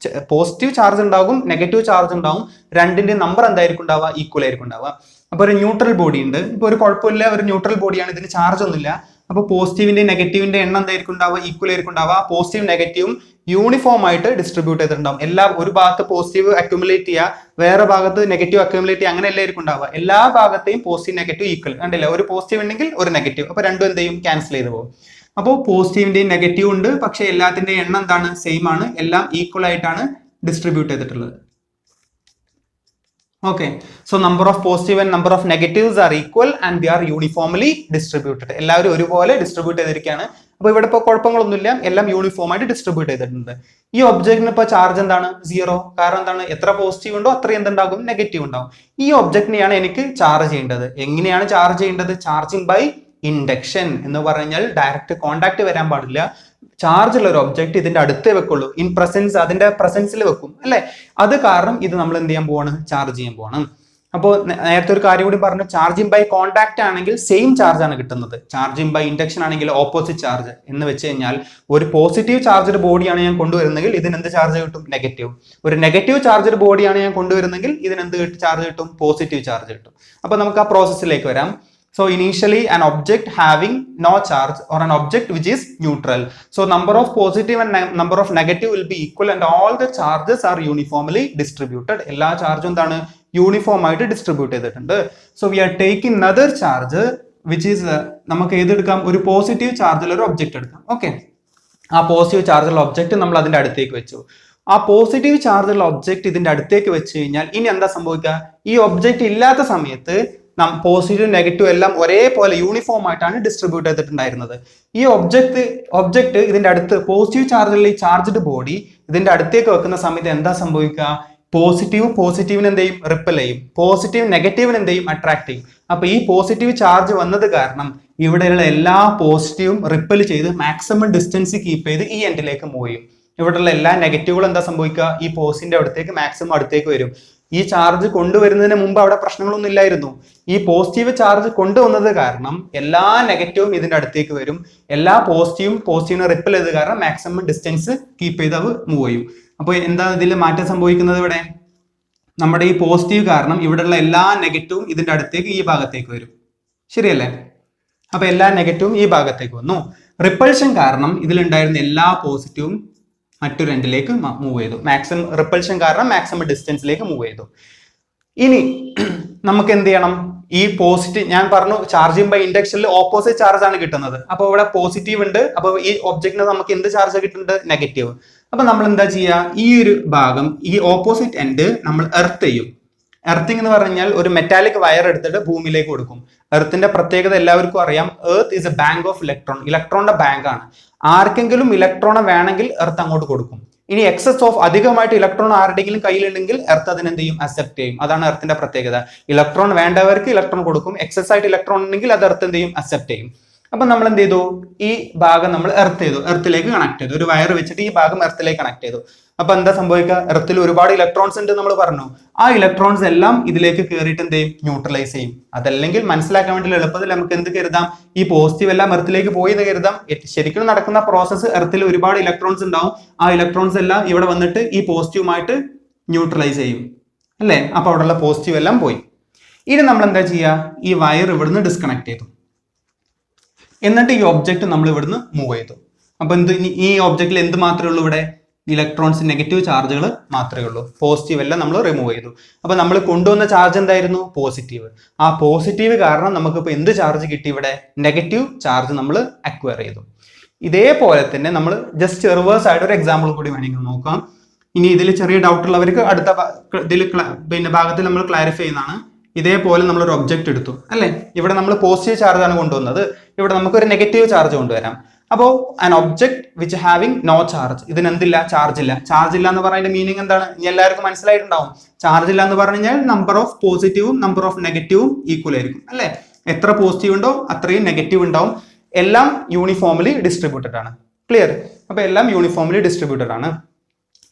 പോസിറ്റീവ് ചാർജ് ഉണ്ടാകും, നെഗറ്റീവ് ചാർജ് ഉണ്ടാവും. രണ്ടിന്റെ നമ്പർ എന്തായിരിക്കും ഉണ്ടാവുക? ഈക്വൽ ആയിരിക്കും ഉണ്ടാവുക. അപ്പൊ ഒരു ന്യൂട്രൽ ബോഡി ഉണ്ട്. ഇപ്പൊ ഒരു കുഴപ്പമില്ല, ഒരു ന്യൂട്രൽ ബോഡിയാണ്, ഇതിന് ചാർജ് ഒന്നുമില്ല. അപ്പൊ പോസിറ്റീവിന്റെ നെഗറ്റീവിന്റെ എണ്ണം എന്തായിരിക്കും ഉണ്ടാവുക? ഈക്വൽ ആയിരിക്കും ഉണ്ടാവുക. പോസിറ്റീവ് നെഗറ്റീവും യൂണിഫോം ആയിട്ട് ഡിസ്ട്രിബ്യൂട്ട് ചെയ്തിട്ടുണ്ടാവും. ഒരു ഭാഗത്ത് പോസിറ്റീവ് അക്യുമുലേറ്റ് ചെയ്യുക, വേറെ ഭാഗത്ത് നെഗറ്റീവ് അക്യുമുലേറ്റ് ചെയ്യുക, അങ്ങനെ എല്ലായിരിക്കും ഉണ്ടാവുക. എല്ലാ ഭാഗത്തെയും പോസിറ്റീവ് നെഗറ്റീവ് ഈക്വൽ. കണ്ടില്ല, ഒരു പോസിറ്റീവ് ഉണ്ടെങ്കിൽ ഒരു നെഗറ്റീവ്, അപ്പൊ രണ്ടും എന്ത് ചെയ്യും? ക്യാൻസൽ ചെയ്ത് പോകും. അപ്പോൾ പോസിറ്റീവിന്റെയും നെഗറ്റീവ് ഉണ്ട്, പക്ഷെ എല്ലാത്തിന്റെയും എണ്ണം എന്താണ്? സെയിം ആണ്. എല്ലാം ഈക്വൽ ആയിട്ടാണ് ഡിസ്ട്രിബ്യൂട്ട് ചെയ്തിട്ടുള്ളത്. Okay, so number of positive and number of negatives are equal and they are uniformly distributed. എല്ലാവരും ഒരുപോലെ ഡിസ്ട്രിബ്യൂട്ട് ചെയ്തിരിക്കുകയാണ്. അപ്പൊ ഇവിടെ ഇപ്പോൾ കുഴപ്പങ്ങളൊന്നുമില്ല, എല്ലാം യൂണിഫോം ആയിട്ട് ഡിസ്ട്രിബ്യൂട്ട് ചെയ്തിട്ടുണ്ട്. ഈ ഒബ്ജക്റ്റിന് ഇപ്പോൾ ചാർജ് എന്താണ്? 0. കാരണം എന്താണ്? എത്ര പോസിറ്റീവ് ഉണ്ടോ അത്രയും എന്തുണ്ടാകും? നെഗറ്റീവ് ഉണ്ടാവും. ഈ ഒബ്ജക്റ്റിനെയാണ് എനിക്ക് ചാർജ് ചെയ്യേണ്ടത്. എങ്ങനെയാണ് ചാർജ് ചെയ്യേണ്ടത്? ചാർജിങ് ബൈ ഇൻഡക്ഷൻ എന്ന് പറഞ്ഞാൽ ഡയറക്റ്റ് കോണ്ടാക്ട് വരാൻ പാടില്ല. ചാർജ് ഉള്ള ഒരു ഒബ്ജക്റ്റ് ഇതിന്റെ അടുത്തേ വെക്കുള്ളൂ. ഇൻ പ്രസൻസ്, അതിന്റെ പ്രസൻസിൽ വെക്കും അല്ലെ. അത് കാരണം ഇത് നമ്മൾ എന്ത് ചെയ്യാൻ പോവാണ്? ചാർജ് ചെയ്യാൻ പോവാണ്. അപ്പോൾ നേരത്തെ ഒരു കാര്യം കൂടി പറഞ്ഞു, ചാർജിങ് ബൈ കോണ്ടാക്ട് ആണെങ്കിൽ സെയിം ചാർജ് ആണ് കിട്ടുന്നത്. ചാർജിങ് ബൈ ഇൻഡക്ഷൻ ആണെങ്കിൽ ഓപ്പോസിറ്റ് ചാർജ്. എന്ന് വെച്ച് കഴിഞ്ഞാൽ ഒരു പോസിറ്റീവ് ചാർജഡ് ബോഡിയാണ് ഞാൻ കൊണ്ടുവരുന്നെങ്കിൽ ഇതിന് എന്ത് ചാർജ് കിട്ടും? നെഗറ്റീവ്. ഒരു നെഗറ്റീവ് ചാർജഡ് ബോഡിയാണ് ഞാൻ കൊണ്ടുവരുന്നെങ്കിൽ ഇതിന് എന്ത് ചാർജ് കിട്ടും? പോസിറ്റീവ് ചാർജ് കിട്ടും. അപ്പൊ നമുക്ക് ആ പ്രോസസ്സിലേക്ക് വരാം. So initially an object having no charge or an object which is neutral. So number of positive and number of negative will be equal and all the charges are uniformly distributed. എല്ലാ ചാർജും എന്താണ്? Uniform ആയിട്ട് distribute ചെയ്തിട്ടുണ്ട്. So we are taking another charge which is നമുക്ക് ഏതെടുക്കാം? ഒരു positive ചാർജുള്ള ഒരു object എടുക്കാം. ഓക്കെ, ആ പോസിറ്റീവ് ചാർജുള്ള ഒബ്ജക്റ്റ് നമ്മൾ അതിന്റെ അടുത്തേക്ക് വെച്ചു. ആ പോസിറ്റീവ് ചാർജുള്ള ഒബ്ജക്റ്റ് ഇതിന്റെ അടുത്തേക്ക് വെച്ച് കഴിഞ്ഞാൽ ഇനി എന്താ സംഭവിക്കുക? ഈ ഒബ്ജക്റ്റ് ഇല്ലാത്ത സമയത്ത് പോസിറ്റീവ് നെഗറ്റീവ് എല്ലാം ഒരേപോലെ യൂണിഫോം ആയിട്ടാണ് ഡിസ്ട്രിബ്യൂട്ട് ചെയ്തിട്ടുണ്ടായിരുന്നത്. ഈ ഒബ്ജക്റ്റ് ഇതിന്റെ അടുത്ത് പോസിറ്റീവ് ചാർജുള്ള ഈ ചാർജ്ഡ് ബോഡി ഇതിന്റെ അടുത്തേക്ക് വെക്കുന്ന സമയത്ത് എന്താ സംഭവിക്കുക? പോസിറ്റീവിന് എന്ത് ചെയ്യും? റിപ്പൽ ചെയ്യും. പോസിറ്റീവ് നെഗറ്റീവിന് എന്ത് ചെയ്യും? അട്രാക്ട് ചെയ്യും. അപ്പൊ ഈ പോസിറ്റീവ് ചാർജ് വന്നത് കാരണം ഇവിടെയുള്ള എല്ലാ പോസിറ്റീവും റിപ്പൽ ചെയ്ത് മാക്സിമം ഡിസ്റ്റൻസ് കീപ്പ് ചെയ്ത് ഈ എൻഡിലേക്ക് മൂവ് ചെയ്യും. ഇവിടെയുള്ള എല്ലാ നെഗറ്റീവുകളും എന്താ സംഭവിക്കുക? ഈ പോസിന്റെ അടുത്തേക്ക് മാക്സിമം അടുത്തേക്ക് വരും. ഈ ചാർജ് കൊണ്ടുവരുന്നതിന് മുമ്പ് അവിടെ പ്രശ്നങ്ങളൊന്നും ഇല്ലായിരുന്നു. ഈ പോസിറ്റീവ് ചാർജ് കൊണ്ടുവന്നത് കാരണം എല്ലാ നെഗറ്റീവും ഇതിന്റെ അടുത്തേക്ക് വരും. എല്ലാ പോസിറ്റീവിനെ റിപ്പൽ ചെയ്ത് കാരണം മാക്സിമം ഡിസ്റ്റൻസ് കീപ്പ് ചെയ്ത് അത് മൂവ് ചെയ്യും. അപ്പോൾ എന്താ ഇതിൽ മാറ്റം സംഭവിക്കുന്നത്? ഇവിടെ നമ്മുടെ ഈ പോസിറ്റീവ് കാരണം ഇവിടെയുള്ള എല്ലാ നെഗറ്റീവും ഇതിന്റെ അടുത്തേക്ക് ഈ ഭാഗത്തേക്ക് വരും. ശരിയല്ലേ? അപ്പൊ എല്ലാ നെഗറ്റീവും ഈ ഭാഗത്തേക്ക് വന്നു. റിപ്പൾഷൻ കാരണം ഇതിലുണ്ടായിരുന്ന എല്ലാ പോസിറ്റീവും മറ്റൊരു എൻഡിലേക്ക് മൂവ് ചെയ്തു. മാക്സിമം റിപ്പൾഷൻ കാരണം മാക്സിമം ഡിസ്റ്റൻസിലേക്ക് മൂവ് ചെയ്തു. ഇനി നമുക്ക് എന്ത് ചെയ്യണം? ഈ പോസിറ്റീവ് ഞാൻ പറഞ്ഞു ചാർജിങ് ബൈ ഇൻഡക്ഷനിൽ ഓപ്പോസിറ്റ് ചാർജ് ആണ് കിട്ടുന്നത്. അപ്പൊ ഇവിടെ പോസിറ്റീവ് ഉണ്ട്. അപ്പൊ ഈ ഒബ്ജക്റ്റിന് നമുക്ക് എന്ത് ചാർജ് കിട്ടുന്നുണ്ട്? നെഗറ്റീവ്. അപ്പൊ നമ്മൾ എന്താ ചെയ്യുക? ഈ ഒരു ഭാഗം, ഈ ഓപ്പോസിറ്റ് എൻഡ് നമ്മൾ എർത്ത് ചെയ്യും. എർത്തിങ് എന്ന് പറഞ്ഞാൽ ഒരു മെറ്റാലിക് വയർ എടുത്തിട്ട് ഭൂമിയിലേക്ക് കൊടുക്കും. എർത്തിന്റെ പ്രത്യേകത എല്ലാവർക്കും അറിയാം. Earth is A bank of electron. ഇലക്ട്രോണിന്റെ ബാങ്ക് ആണ്. ആർക്കെങ്കിലും ഇലക്ട്രോണെ വേണമെങ്കിൽ എർത്ത് അങ്ങോട്ട് കൊടുക്കും. ഇനി എക്സസ് ഓഫ് അധികമായിട്ട് ഇലക്ട്രോൺ ആരുടെങ്കിലും കയ്യിലുണ്ടെങ്കിൽ എർത്ത് അതിനെന്ത് ചെയ്യും? അക്സെപ്റ്റ് ചെയ്യും. അതാണ് എർത്തിന്റെ പ്രത്യേകത. ഇലക്ട്രോൺ വേണ്ടവർക്ക് ഇലക്ട്രോൺ കൊടുക്കും. എക്സസ് ആയിട്ട് ഇലക്ട്രോൺ ഉണ്ടെങ്കിൽ അത് എർത്ത് എന്ത് ചെയ്യും? അക്സെപ്റ്റ് ചെയ്യും. അപ്പൊ നമ്മൾ എന്ത് ചെയ്തു? ഈ ഭാഗം നമ്മൾ എർത്ത് ചെയ്തു, എർത്തിലേക്ക് കണക്ട് ചെയ്തു. ഒരു വയർ വെച്ചിട്ട് ഈ ഭാഗം എർത്തിലേക്ക് കണക്ട് ചെയ്തു. അപ്പൊ എന്താ സംഭവിക്കുക? എർത്തിൽ ഒരുപാട് ഇലക്ട്രോൺസ് ഉണ്ട് നമ്മൾ പറഞ്ഞു. ആ ഇലക്ട്രോൺസ് എല്ലാം ഇതിലേക്ക് കയറിയിട്ട് എന്ത് ചെയ്യും? ന്യൂട്രലൈസ് ചെയ്യും. അതല്ലെങ്കിൽ മനസ്സിലാക്കാൻ വേണ്ടി എളുപ്പത്തിൽ നമുക്ക് എന്ത് കരുതാം? ഈ പോസിറ്റീവ് എല്ലാം എർത്തിലേക്ക് പോയി എന്ന് കരുതാം. ശരിക്കും നടക്കുന്ന പ്രോസസ്സ് എർത്തിൽ ഒരുപാട് ഇലക്ട്രോൺസ് ഉണ്ടാവും. ആ ഇലക്ട്രോൺസ് എല്ലാം ഇവിടെ വന്നിട്ട് ഈ പോസിറ്റീവുമായിട്ട് ന്യൂട്രലൈസ് ചെയ്യും അല്ലേ? അപ്പൊ അവിടെയുള്ള പോസിറ്റീവ് എല്ലാം പോയി. ഇനി നമ്മൾ എന്താ ചെയ്യുക? ഈ വയർ ഇവിടുന്ന് ഡിസ്കണക്ട് ചെയ്തു. എന്നിട്ട് ഈ ഒബ്ജക്റ്റ് നമ്മൾ ഇവിടുന്ന് മൂവ് ചെയ്തു. അപ്പൊ ഈ ഒബ്ജക്റ്റിൽ എന്ത് മാത്രമേ ഉള്ളൂ? ഇവിടെ ഇലക്ട്രോൺസ്, നെഗറ്റീവ് ചാർജുകൾ മാത്രമേ ഉള്ളൂ. പോസിറ്റീവ് എല്ലാം നമ്മൾ റിമൂവ് ചെയ്തു. അപ്പൊ നമ്മൾ കൊണ്ടുവന്ന ചാർജ് എന്തായിരുന്നു? പോസിറ്റീവ്. ആ പോസിറ്റീവ് കാരണം നമുക്കിപ്പോൾ എന്ത് ചാർജ് കിട്ടി? ഇവിടെ നെഗറ്റീവ് ചാർജ് നമ്മൾ അക്വയർ ചെയ്തു. ഇതേപോലെ തന്നെ നമ്മൾ ജസ്റ്റ് റിവേഴ്സ് ആയിട്ട് ഒരു എക്സാമ്പിൾ കൂടി വേണമെങ്കിൽ നോക്കാം. ഇനി ഇതിൽ ചെറിയ ഡൗട്ട് ഉള്ളവർക്ക് അടുത്ത ഭാഗത്തിൽ നമ്മൾ ക്ലാരിഫൈ ചെയ്യുന്നതാണ്. ഇതേപോലെ നമ്മളൊരു ഒബ്ജക്റ്റ് എടുത്തു അല്ലേ? ഇവിടെ നമ്മൾ പോസിറ്റീവ് ചാർജ് ആണ് കൊണ്ടുവന്നത്. ഇവിടെ നമുക്കൊരു നെഗറ്റീവ് ചാർജ് കൊണ്ടുവരാം. അപ്പോൾ an object which having no charge, ഇതിന് എന്തില്ല? ചാർജ് ഇല്ല. ചാർജ് ഇല്ല എന്ന് പറയുന്നതിന്റെ മീനിങ് എന്താണ്? ഇനി എല്ലാവർക്കും മനസ്സിലായിട്ടുണ്ടാവും. ചാർജ് ഇല്ല എന്ന് പറഞ്ഞു കഴിഞ്ഞാൽ നമ്പർ ഓഫ് പോസിറ്റീവും നമ്പർ ഓഫ് നെഗറ്റീവും ഈക്വൽ ആയിരിക്കും അല്ലെ? എത്ര പോസിറ്റീവ് ഉണ്ടോ അത്രയും നെഗറ്റീവ് ഉണ്ടാവും. എല്ലാം യൂണിഫോംലി ഡിസ്ട്രിബ്യൂട്ടഡ് ആണ്. ക്ലിയർ? അപ്പൊ എല്ലാം യൂണിഫോംലി ഡിസ്ട്രിബ്യൂട്ടഡ് ആണ്.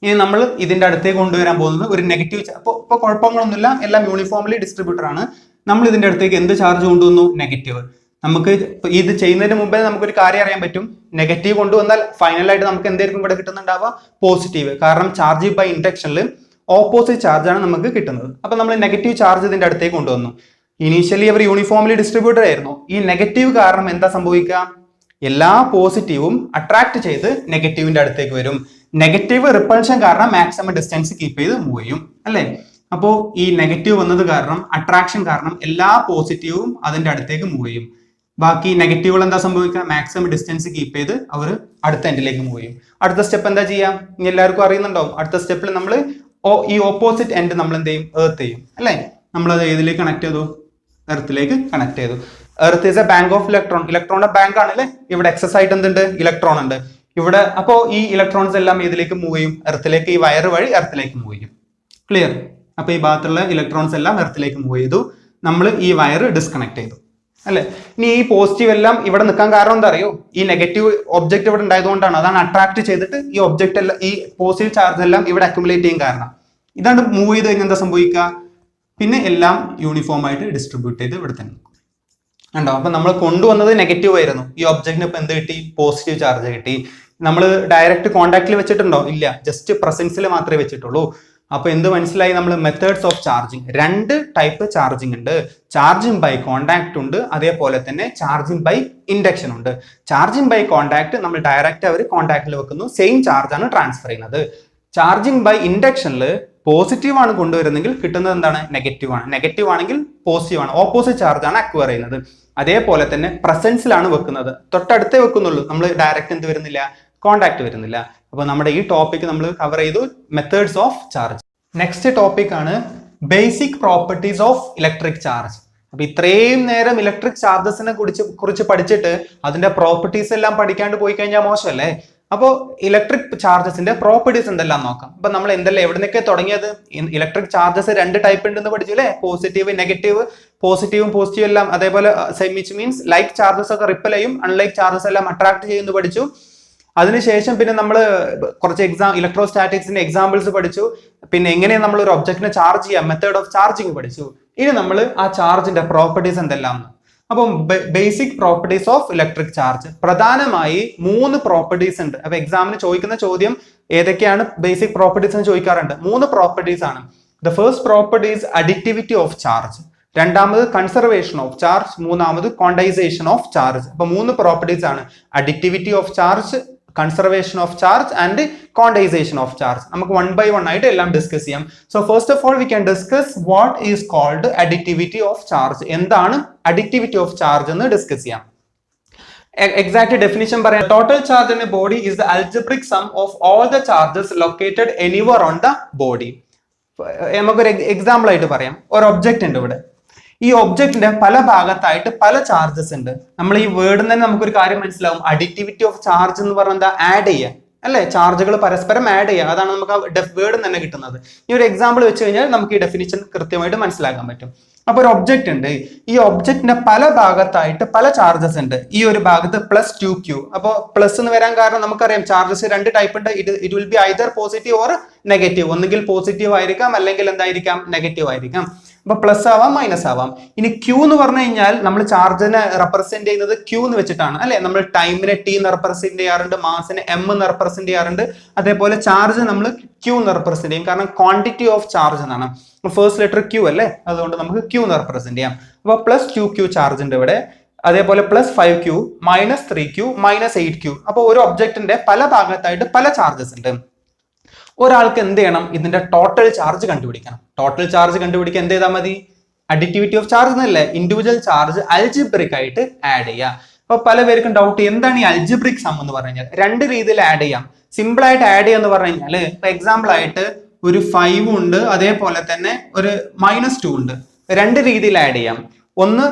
ഇനി നമ്മൾ ഇതിന്റെ അടുത്തേക്ക് കൊണ്ടുവരാൻ പോകുന്നത് ഒരു നെഗറ്റീവ്. അപ്പോൾ കുഴപ്പങ്ങളൊന്നുമില്ല, എല്ലാം യൂണിഫോംലി ഡിസ്ട്രിബ്യൂട്ടർ ആണ്. നമ്മൾ ഇതിന്റെ അടുത്തേക്ക് എന്ത് ചാർജ് കൊണ്ടുവന്നു? നെഗറ്റീവ്. നമുക്ക് ഇത് ചെയ്യുന്നതിന് മുമ്പേ നമുക്കൊരു കാര്യം അറിയാൻ പറ്റും. നെഗറ്റീവ് കൊണ്ടുവന്നാൽ ഫൈനലായിട്ട് നമുക്ക് എന്തായിരിക്കും ഇവിടെ കിട്ടുന്നുണ്ടാവുക? പോസിറ്റീവ്. കാരണം ചാർജ് ബൈ ഇൻഡക്ഷനിൽ ഓപ്പോസിറ്റ് ചാർജ് ആണ് നമുക്ക് കിട്ടുന്നത്. അപ്പൊ നമ്മൾ നെഗറ്റീവ് ചാർജ് ഇതിന്റെ അടുത്തേക്ക് കൊണ്ടുവന്നു. ഇനീഷ്യലി അവർ യൂണിഫോംലി ഡിസ്ട്രിബ്യൂട്ടർ ആയിരുന്നു. ഈ നെഗറ്റീവ് കാരണം എന്താ സംഭവിക്കുക? എല്ലാ പോസിറ്റീവും അട്രാക്ട് ചെയ്ത് നെഗറ്റീവിന്റെ അടുത്തേക്ക് വരും. നെഗറ്റീവ് റിപ്പൾഷൻ കാരണം മാക്സിമം ഡിസ്റ്റൻസ് കീപ്പ് ചെയ്ത് മൂവ് ചെയ്യും, അല്ലേ? അപ്പോൾ ഈ നെഗറ്റീവ് വന്നത് കാരണം, അട്രാക്ഷൻ കാരണം എല്ലാ പോസിറ്റീവും അതിന്റെ അടുത്തേക്ക് മൂവ് ചെയ്യും. ബാക്കി നെഗറ്റീവുകൾ എന്താ സംഭവിക്കുക? മാക്സിമം ഡിസ്റ്റൻസ് കീപ്പ് ചെയ്ത് അവർ അടുത്ത എൻഡിലേക്ക് മൂവ് ചെയ്യും. അടുത്ത സ്റ്റെപ്പ് എന്താ ചെയ്യാം? ഇനി എല്ലാവർക്കും അറിയുന്നുണ്ടാവും. അടുത്ത സ്റ്റെപ്പിൽ നമ്മൾ ഈ ഓപ്പോസിറ്റ് എൻഡ് നമ്മൾ എന്ത് ചെയ്യും? എർത്ത് ചെയ്യും, അല്ലേ? നമ്മളത് ഏതിലേക്ക് കണക്ട് ചെയ്തു? എർത്തിലേക്ക് കണക്ട് ചെയ്തു. Earth is A bank of electron. ഇലക്ട്രോണിന്റെ ബാങ്ക് ആണ്, അല്ലേ? ഇവിടെ എക്സസ് ആയിട്ട് എന്തുണ്ട്? ഇലക്ട്രോൺ ഉണ്ട് ഇവിടെ. അപ്പോ ഈ ഇലക്ട്രോൺസ് എല്ലാം ഇതിലേക്ക് മൂവ് ചെയ്യും? എർത്തിലേക്ക്. ഈ വയർ വഴി എർത്തിലേക്ക് മൂവ് ചെയ്യും. ക്ലിയർ? അപ്പൊ ഈ ഭാഗത്തുള്ള ഇലക്ട്രോൺസ് എല്ലാം എർത്തിലേക്ക് മൂവ് ചെയ്തു. നമ്മൾ ഈ വയർ ഡിസ്കണക്ട് ചെയ്തു, അല്ലെ? ഇനി ഈ പോസിറ്റീവ് എല്ലാം ഇവിടെ നിൽക്കാൻ കാരണം എന്താ അറിയോ? ഈ നെഗറ്റീവ് ഒബ്ജക്റ്റ് ഇവിടെ ഉണ്ടായതുകൊണ്ടാണ്. അതാണ് അട്രാക്ട് ചെയ്തിട്ട് ഈ ഒബ്ജക്റ്റ് എല്ലാം, ഈ പോസിറ്റീവ് ചാർജ് എല്ലാം ഇവിടെ അക്യുമുലേറ്റ് ചെയ്യും കാരണം. ഇതാണ് മൂവ് ചെയ്ത് കഴിഞ്ഞാൽ എന്താ സംഭവിക്കുക? പിന്നെ എല്ലാം യൂണിഫോം ആയിട്ട് ഡിസ്ട്രിബ്യൂട്ട് ചെയ്ത് ഇവിടെ തന്നെ നിൽക്കും. ഉണ്ടോ? അപ്പൊ നമ്മൾ കൊണ്ടുവന്നത് നെഗറ്റീവ് ആയിരുന്നു. ഈ ഒബ്ജക്റ്റിന് ഇപ്പൊ എന്ത് കിട്ടി? പോസിറ്റീവ് ചാർജ് കിട്ടി. നമ്മൾ ഡയറക്റ്റ് കോൺടാക്റ്റിൽ വെച്ചിട്ടുണ്ടോ? ഇല്ല, ജസ്റ്റ് പ്രസൻസിൽ മാത്രമേ വെച്ചിട്ടുള്ളൂ. അപ്പൊ എന്ത് മനസ്സിലായി? നമ്മൾ മെത്തേഡ്സ് ഓഫ് ചാർജിങ്, രണ്ട് ടൈപ്പ് ചാർജിങ് ഉണ്ട്. ചാർജിങ് ബൈ കോണ്ടാക്ട് ഉണ്ട്, അതേപോലെ തന്നെ ചാർജിങ് ബൈ ഇൻഡക്ഷൻ ഉണ്ട്. ചാർജിങ് ബൈ കോണ്ടാക്ട് നമ്മൾ ഡയറക്റ്റ് അവർ കോണ്ടാക്റ്റിൽ വെക്കുന്നു, സെയിം ചാർജ് ആണ് ട്രാൻസ്ഫർ ചെയ്യുന്നത്. ചാർജിങ് ബൈ ഇൻഡക്ഷനിൽ പോസിറ്റീവ് ആണ് കൊണ്ടുവരുന്നെങ്കിൽ കിട്ടുന്നത് എന്താണ്? നെഗറ്റീവ് ആണ്. നെഗറ്റീവ് ആണെങ്കിൽ പോസിറ്റീവ് ആണ്, ഓപ്പോസിറ്റ് ചാർജ് ആണ് അക്വയർ ചെയ്യുന്നത്. അതേപോലെ തന്നെ പ്രസൻസിലാണ് വെക്കുന്നത്, തൊട്ടടുത്തേ വെക്കുന്നുള്ളൂ. നമ്മൾ ഡയറക്റ്റ് എന്ത് വരുന്നില്ല? കോണ്ടാക്ട് വരുന്നില്ല. അപ്പൊ നമ്മുടെ ഈ ടോപ്പിക് നമ്മൾ കവർ ചെയ്തു, methods of charge. Next topic ആണ് basic properties of electric charge. അപ്പൊ ഇത്രയും നേരം ഇലക്ട്രിക് ചാർജസിനെ കുറിച്ച് പഠിച്ചിട്ട് അതിന്റെ പ്രോപ്പർട്ടീസ് എല്ലാം പഠിക്കാണ്ട് പോയി കഴിഞ്ഞാൽ മോശമല്ലേ? അപ്പോൾ ഇലക്ട്രിക് ചാർജസിന്റെ പ്രോപ്പർട്ടീസ് എന്തെല്ലാം നോക്കാം. അപ്പൊ നമ്മൾ എന്തെല്ലാം എവിടെ നിന്നൊക്കെ തുടങ്ങിയത്? ഇലക്ട്രിക് ചാർജസ് രണ്ട് ടൈപ്പ് ഉണ്ടെന്ന് പഠിച്ചു, അല്ലേ? Positive, negative. പോസിറ്റീവും പോസിറ്റീവ് എല്ലാം അതേപോലെ വിച്ച് മീൻസ് ലൈക്ക് ചാർജസ് ഒക്കെ റിപ്പൽ ചെയ്യും, അൺലൈക്ക് ചാർജസ് എല്ലാം അട്രാക്ട് ചെയ്യുന്നു പഠിച്ചു. അതിനുശേഷം പിന്നെ നമ്മൾ കുറച്ച് ഇലക്ട്രോസ്റ്റാറ്റിക്സിന്റെ എക്സാമ്പിൾസ് പഠിച്ചു. പിന്നെ എങ്ങനെയാണ് നമ്മൾ ഒരു ഒബ്ജക്റ്റിനെ ചാർജ് ചെയ്യാം, മെത്തേഡ് ഓഫ് ചാർജിങ് പഠിച്ചു. ഇനി നമ്മൾ ആ ചാർജിന്റെ പ്രോപ്പർട്ടീസ് എന്തെല്ലാം. അപ്പം basic properties of electric charge പ്രധാനമായി 3 പ്രോപ്പർട്ടീസ് ഉണ്ട്. അപ്പൊ എക്സാമിന് ചോദിക്കുന്ന ചോദ്യം ഏതൊക്കെയാണ് ബേസിക് പ്രോപ്പർട്ടീസ് എന്ന് ചോദിക്കാറുണ്ട്. 3 പ്രോപ്പർട്ടീസ് ആണ്. The first property is additivity of charge, രണ്ടാമത് കൺസർവേഷൻ ഓഫ് ചാർജ്, മൂന്നാമത് ക്വാണ്ടൈസേഷൻ ഓഫ് ചാർജ്. അപ്പൊ 3 പ്രോപ്പർട്ടീസ് ആണ്: additivity of charge, conservation of charge and quantization of charge. നമുക്ക് 1 by 1 ആയിട്ട് എല്ലാം ഡിസ്കസ് ചെയ്യാം. So first of all we can discuss what is called additivity of charge. എന്താണ് additivity of charge എന്ന് discuss ചെയ്യാം. Exact definition പറയാം. Total charge in a body is the algebraic sum of all the charges located anywhere on the body. നമുക്കൊരു example ആയിട്ട് പറയാം. ഒരു object ഉണ്ട് ഇവിടെ. ഈ ഒബ്ജക്റ്റിന്റെ പല ഭാഗത്തായിട്ട് പല ചാർജസ് ഉണ്ട്. നമ്മൾ ഈ വേർഡിൽ തന്നെ നമുക്കൊരു കാര്യം മനസ്സിലാവും. അഡിറ്റിവിറ്റി ഓഫ് ചാർജ് എന്ന് പറഞ്ഞാൽ എന്താ? ആഡ് ചെയ്യാൻ, അല്ലെ? ചാർജുകൾ പരസ്പരം ആഡ് ചെയ്യുക. അതാണ് നമുക്ക് ആ വേർഡ് തന്നെ കിട്ടുന്നത്. ഈ ഒരു എക്സാമ്പിൾ വെച്ച് കഴിഞ്ഞാൽ നമുക്ക് ഈ ഡെഫിനിഷൻ കൃത്യമായിട്ട് മനസ്സിലാക്കാൻ പറ്റും. അപ്പൊ ഒരു ഒബ്ജക്റ്റ് ഉണ്ട്. ഈ ഒബ്ജക്റ്റിന്റെ പല ഭാഗത്തായിട്ട് പല ചാർജസ് ഉണ്ട്. ഈ ഒരു ഭാഗത്ത് +2q. അപ്പോൾ പ്ലസ് എന്ന് വരാൻ കാരണം നമുക്കറിയാം ചാർജസ് രണ്ട് ടൈപ്പ് ഉണ്ട്. It will be either positive or negative. ഒന്നുകിൽ പോസിറ്റീവ് ആയിരിക്കാം, അല്ലെങ്കിൽ എന്തായിരിക്കാം? നെഗറ്റീവ് ആയിരിക്കാം. അപ്പൊ പ്ലസ് ആവാം, മൈനസ് ആവാം. ഇനി ക്യൂ എന്ന് പറഞ്ഞു കഴിഞ്ഞാൽ നമ്മൾ ചാർജിനെ റെപ്രസെന്റ് ചെയ്യുന്നത് ക്യൂ എന്ന് വെച്ചിട്ടാണ്, അല്ലെ? നമ്മൾ ടൈമിനെ ടി എന്ന് റെപ്രസെന്റ് ചെയ്യാറുണ്ട്, മാസിനെ എം എന്ന് റെപ്രസെന്റ് ചെയ്യാറുണ്ട്. അതേപോലെ ചാർജ് നമ്മൾ ക്യൂ എന്ന് റെപ്രസെന്റ് ചെയ്യും, കാരണം ക്വാണ്ടിറ്റി ഓഫ് ചാർജ് എന്നാണ്. ഫസ്റ്റ് ലെറ്റർ ക്യൂ അല്ലേ, അതുകൊണ്ട് നമുക്ക് ക്യൂ എന്ന് റെപ്രസെന്റ് ചെയ്യാം. അപ്പൊ +2q ചാർജ് ഉണ്ട് ഇവിടെ. അതേപോലെ +5q, -3q, -8q. അപ്പൊ ഒരു ഒബ്ജക്റ്റിന്റെ പല ഭാഗത്തായിട്ട് പല ചാർജസ് ഉണ്ട്. ഒരാൾക്ക് എന്ത് ചെയ്യണം? ഇതിന്റെ ടോട്ടൽ ചാർജ് കണ്ടുപിടിക്കണം. ടോട്ടൽ ചാർജ് കണ്ടുപിടിക്കാൻ എന്ത് ചെയ്താൽ മതി? അഡിറ്റിവിറ്റി ഓഫ് ചാർജ് എന്നല്ലേ, ഇൻഡിവിജ്വൽ ചാർജ് അൽജിബ്രിക് ആയിട്ട് ആഡ് ചെയ്യുക. അപ്പൊ പല പേർക്കും ഡൗട്ട്, എന്താണ് ഈ അൽജിബ്രിക് സം എന്ന് പറഞ്ഞു കഴിഞ്ഞാൽ? രണ്ട് രീതിയിൽ ആഡ് ചെയ്യാം. സിമ്പിൾ ആയിട്ട് ആഡ് ചെയ്യാന്ന് പറഞ്ഞു കഴിഞ്ഞാൽ, ഇപ്പൊ എക്സാമ്പിൾ ആയിട്ട് ഒരു 5 ഉണ്ട്, അതേപോലെ തന്നെ ഒരു -2 ഉണ്ട്. രണ്ട് രീതിയിൽ ആഡ് ചെയ്യാം. ഒന്ന്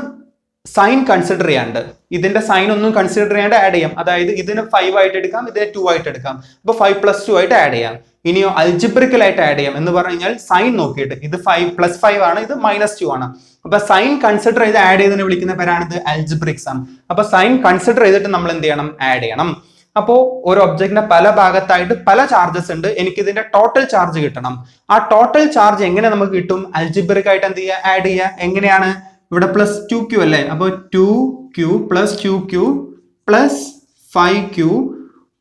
സൈൻ കൺസിഡർ ചെയ്യാണ്ട്, ഇതിന്റെ സൈൻ ഒന്നും കൺസിഡർ ചെയ്യാണ്ട് ആഡ് ചെയ്യാം. അതായത് ഇതിന് 5 ആയിട്ട് എടുക്കാം, ഇതിനെ 2 ആയിട്ട് എടുക്കാം. അപ്പൊ 5 + 2 ആയിട്ട് ആഡ് ചെയ്യാം. ഇനിയോ അൽജിബ്രിക്കൽ ആയിട്ട് ആഡ് ചെയ്യാം. എന്ന് പറഞ്ഞു കഴിഞ്ഞാൽ സൈൻ നോക്കിയിട്ട് ഇത് 5 + 5 ആണ്, ഇത് -2 ആണ്. അപ്പൊ സൈൻ കൺസിഡർ ചെയ്ത് ആഡ് ചെയ്തതിനെ വിളിക്കുന്ന പേരാണ് ഇത് അൽജിബ്രിക് സം. അപ്പൊ സൈൻ കൺസിഡർ ചെയ്തിട്ട് നമ്മൾ എന്ത് ചെയ്യണം? ആഡ് ചെയ്യണം. അപ്പോൾ ഒരു ഒബ്ജക്റ്റിന്റെ പല ഭാഗത്തായിട്ട് പല ചാർജസ് ഉണ്ട്. എനിക്ക് ഇതിന്റെ ടോട്ടൽ ചാർജ് കിട്ടണം. ആ ടോട്ടൽ ചാർജ് എങ്ങനെ നമുക്ക് കിട്ടും? അൽജിബ്രിക് ആയിട്ട് എന്ത് ചെയ്യുക? ആഡ് ചെയ്യുക. എങ്ങനെയാണ്? ഇവിടെ പ്ലസ് 2q അല്ലേ? അപ്പോൾ 2q plus 2q plus 5q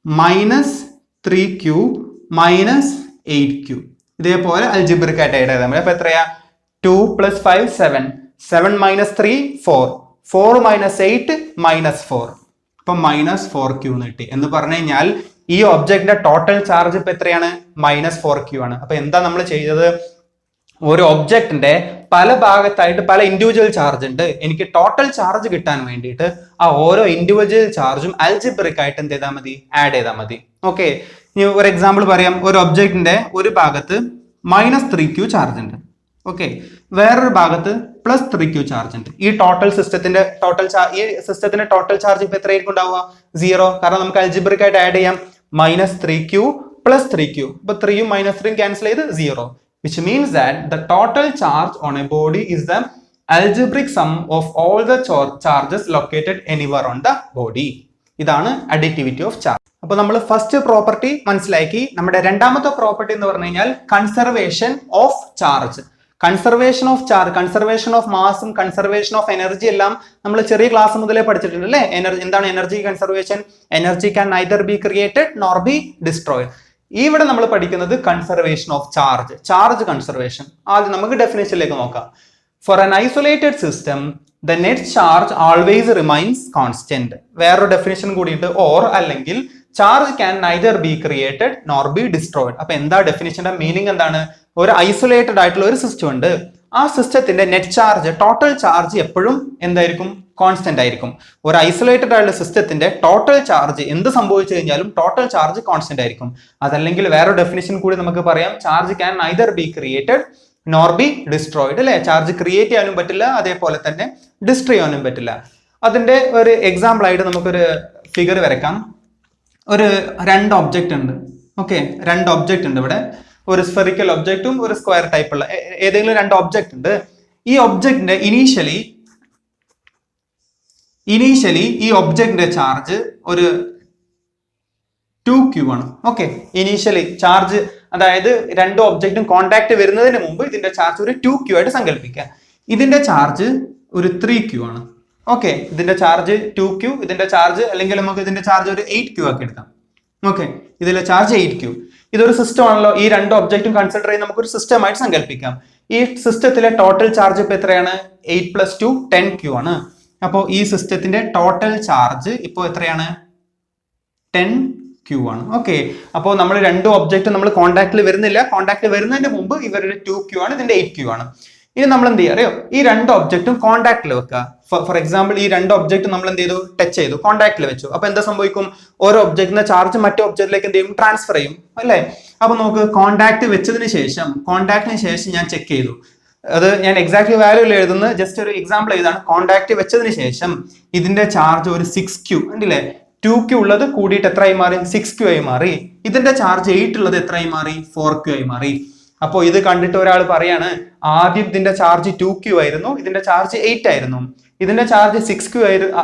minus 3q minus 8q. ഇതേപോലെ അൽജിബ്രിക് ആയിട്ട് ആഡ് ചെയ്താൽ മതി. അപ്പൊ എത്രയാ? 2 പ്ലസ് 5 7, 7 മൈനസ് 3 4, 4 മൈനസ് 8 മൈനസ് 4. അപ്പൊ മൈനസ് 4q എന്ന് കിട്ടി. എന്ന് പറഞ്ഞു കഴിഞ്ഞാൽ ഈ ഒബ്ജക്റ്റിന്റെ ടോട്ടൽ ചാർജ് ഇപ്പൊ എത്രയാണ്? മൈനസ് 4q ആണ്. അപ്പൊ എന്താ നമ്മൾ ചെയ്തത്? ഒരു ഒബ്ജക്റ്റിന്റെ പല ഭാഗത്തായിട്ട് പല ഇൻഡിവിജ്വൽ ചാർജ് ഉണ്ട്. എനിക്ക് ടോട്ടൽ ചാർജ് കിട്ടാൻ വേണ്ടിയിട്ട് ആ ഓരോ ഇൻഡിവിജ്വൽ ചാർജും അൽജിബ്രിക് ആയിട്ട് എന്ത് ചെയ്താൽ മതി? ആഡ് ചെയ്താൽ മതി. ഓക്കെ, ഇനി ഒരു എക്സാമ്പിൾ പറയാം. ഒരു ഒബ്ജക്റ്റിന്റെ ഒരു ഭാഗത്ത് മൈനസ് 3q ചാർജ് ഉണ്ട്. ഓക്കെ, വേറൊരു ഭാഗത്ത് പ്ലസ് 3q ചാർജ് ഉണ്ട്. ഈ സിസ്റ്റത്തിന്റെ ടോട്ടൽ ചാർജ് ഇപ്പൊ എത്രയായിരിക്കും ഉണ്ടാവുക? 0. കാരണം നമുക്ക് അൽജിബ്രിക് ആയിട്ട് ആഡ് ചെയ്യാം. Minus 3q plus 3q. ഇപ്പൊ 3യും മൈനസ് 3യും ക്യാൻസൽ ചെയ്ത് 0. which means that the total charge on a body is the algebraic sum of all the charges located anywhere on the body. ഇതാണ് additivity of charge. അപ്പോൾ നമ്മൾ first property മനസ്സിലാക്കി. നമ്മുടെ രണ്ടാമത്തെ property എന്ന് പറഞ്ഞു കഴിഞ്ഞാൽ conservation of charge. Conservation of charge, conservation of മാസും കൺസർവേഷൻ ഓഫ് എനർജി എല്ലാം നമ്മൾ ചെറിയ ക്ലാസ് മുതലേ പഠിച്ചിട്ടുണ്ട് അല്ലേ? എന്താണ് energy conservation? Energy can neither be created nor be destroyed. ഇവിടെ നമ്മൾ പഠിക്കുന്നത് conservation of charge, charge conservation. ആദ്യം നമുക്ക് ഡെഫിനേഷനിലേക്ക് നോക്കാം. For an isolated system the net charge always remains constant. വേറൊരു ഡെഫിനേഷൻ കൂടിയിട്ട് ഓർ അല്ലെങ്കിൽ charge can neither be created nor be destroyed. അപ്പൊ എന്താ ഡെഫിനേഷന്റെ മീനിങ് എന്താണ്? ഒരു ഐസൊലേറ്റഡ് ആയിട്ടുള്ള ഒരു സിസ്റ്റം ഉണ്ട്. ആ സിസ്റ്റത്തിന്റെ നെറ്റ് ചാർജ്, ടോട്ടൽ ചാർജ് എപ്പോഴും എന്തായിരിക്കും? കോൺസ്റ്റന്റ് ആയിരിക്കും. ഒരു ഐസൊലേറ്റഡ് ആയിട്ടുള്ള സിസ്റ്റത്തിന്റെ ടോട്ടൽ ചാർജ് എന്ത് സംഭവിച്ചു കഴിഞ്ഞാലും ടോട്ടൽ ചാർജ് കോൺസ്റ്റന്റ് ആയിരിക്കും. അതല്ലെങ്കിൽ വേറൊരു ഡെഫിനിഷൻ കൂടി നമുക്ക് പറയാം. Charge can neither be created nor be destroyed അല്ലെ? ചാർജ് ക്രിയേറ്റ് ചെയ്യാനും പറ്റില്ല, അതേപോലെ തന്നെ ഡിസ്ട്രോയ് ചെയ്യാനും പറ്റില്ല. അതിന്റെ ഒരു എക്സാമ്പിൾ ആയിട്ട് നമുക്കൊരു ഫിഗർ വരയ്ക്കാം. ഒരു രണ്ട് ഒബ്ജക്റ്റ് ഉണ്ട്. ഓക്കെ, രണ്ട് ഒബ്ജക്റ്റ് ഉണ്ട് ഇവിടെ. ഒരു സ്ഫെറിക്കൽ ഒബ്ജക്റ്റും ഒരു സ്ക്വയർ ടൈപ്പുള്ള ഏതെങ്കിലും രണ്ട് ഒബ്ജക്റ്റ് ഉണ്ട്. ഈ ഒബ്ജക്റ്റിന്റെ ഇനീഷ്യലി ഈ ഒബ്ജക്റ്റിന്റെ ചാർജ് ഒരു 2q ആണ്. ഓക്കെ, ഇനീഷ്യലി ചാർജ്, അതായത് രണ്ട് ഒബ്ജക്റ്റും കോണ്ടാക്ട് വരുന്നതിന് മുമ്പ് ഇതിന്റെ ചാർജ് ഒരു 2q ആയിട്ട് സങ്കല്പിക്കുക. ഇതിന്റെ ചാർജ് ഒരു 3q ആണ്. ഓക്കെ, ഇതിന്റെ ചാർജ് 2q, ഇതിന്റെ ചാർജ് അല്ലെങ്കിൽ നമുക്ക് ഇതിന്റെ ചാർജ് ഒരു 8q ആക്കി എടുക്കാം. ഓക്കെ, ഇതിലെ ചാർജ് 8q. ഇതൊരു സിസ്റ്റം ആണല്ലോ. ഈ രണ്ട് ഒബ്ജക്റ്റും കൺസിഡർ ചെയ്ത് നമുക്കൊരു സിസ്റ്റം ആയിട്ട് സങ്കല്പിക്കാം. ഈ സിസ്റ്റത്തിലെ ടോട്ടൽ ചാർജ് ഇപ്പൊ എത്രയാണ്? 8 + 2 10q ആണ്. അപ്പോൾ ഈ സിസ്റ്റത്തിന്റെ ടോട്ടൽ ചാർജ് ഇപ്പോൾ എത്രയാണ്? 10q ആണ്. ഓക്കെ, അപ്പോൾ നമ്മൾ രണ്ട് ഒബ്ജക്റ്റ് നമ്മൾ കോണ്ടാക്റ്റിൽ വരുന്നില്ല. കോണ്ടാക്റ്റിൽ വരുന്നതിന് മുമ്പ് ഇവരുടെ 2q ആണ്, ഇതിന്റെ 8q ആണ്. ഇനി നമ്മൾ എന്ത് ചെയ്യുക അറിയോ? ഈ രണ്ട് ഒബ്ജക്റ്റും കോണ്ടാക്റ്റിൽ വെക്കുക. ഫോർ എക്സാമ്പിൾ ഈ രണ്ട് ഒബ്ജക്റ്റ് നമ്മൾ എന്ത് ചെയ്തു? ടച്ച് ചെയ്തു, കോണ്ടാക്റ്റിൽ വെച്ചു. അപ്പൊ എന്താ സംഭവിക്കും? ഓരോ ഒബ്ജക്റ്റിന്റെ ചാർജ് മറ്റേ ഒബ്ജക്റ്റിലേക്ക് എന്ത് ചെയ്യും? ട്രാൻസ്ഫർ ചെയ്യും അല്ലേ? അപ്പൊ നോക്ക്, കോണ്ടാക്ട് വെച്ചതിന് ശേഷം, കോണ്ടാക്റ്റിന് ശേഷം ഞാൻ ചെക്ക് ചെയ്തു. അത് ഞാൻ എക്സാക്ട് വാല്യൂ എഴുതുന്നത് ജസ്റ്റ് ഒരു എക്സാമ്പിൾ ചെയ്താണ്. കോണ്ടാക്ട് വെച്ചതിന് ശേഷം ഇതിന്റെ ചാർജ് ഒരു 6q ഉണ്ടല്ലേ? 2q ഉള്ളത് കൂടിയിട്ട് എത്രയായി മാറി? 6q ആയി മാറി. ഇതിന്റെ ചാർജ് 8 ഉള്ളത് എത്രയായി മാറി? 4q ആയി മാറി. അപ്പോൾ ഇത് കണ്ടിട്ട് ഒരാൾ പറയാണ്, ആദ്യം ഇതിന്റെ ചാർജ് 2q ആയിരുന്നു, ഇതിന്റെ ചാർജ് 8 ആയിരുന്നു. ഇതിന്റെ ചാർജ് 6q ആയിരുന്നു.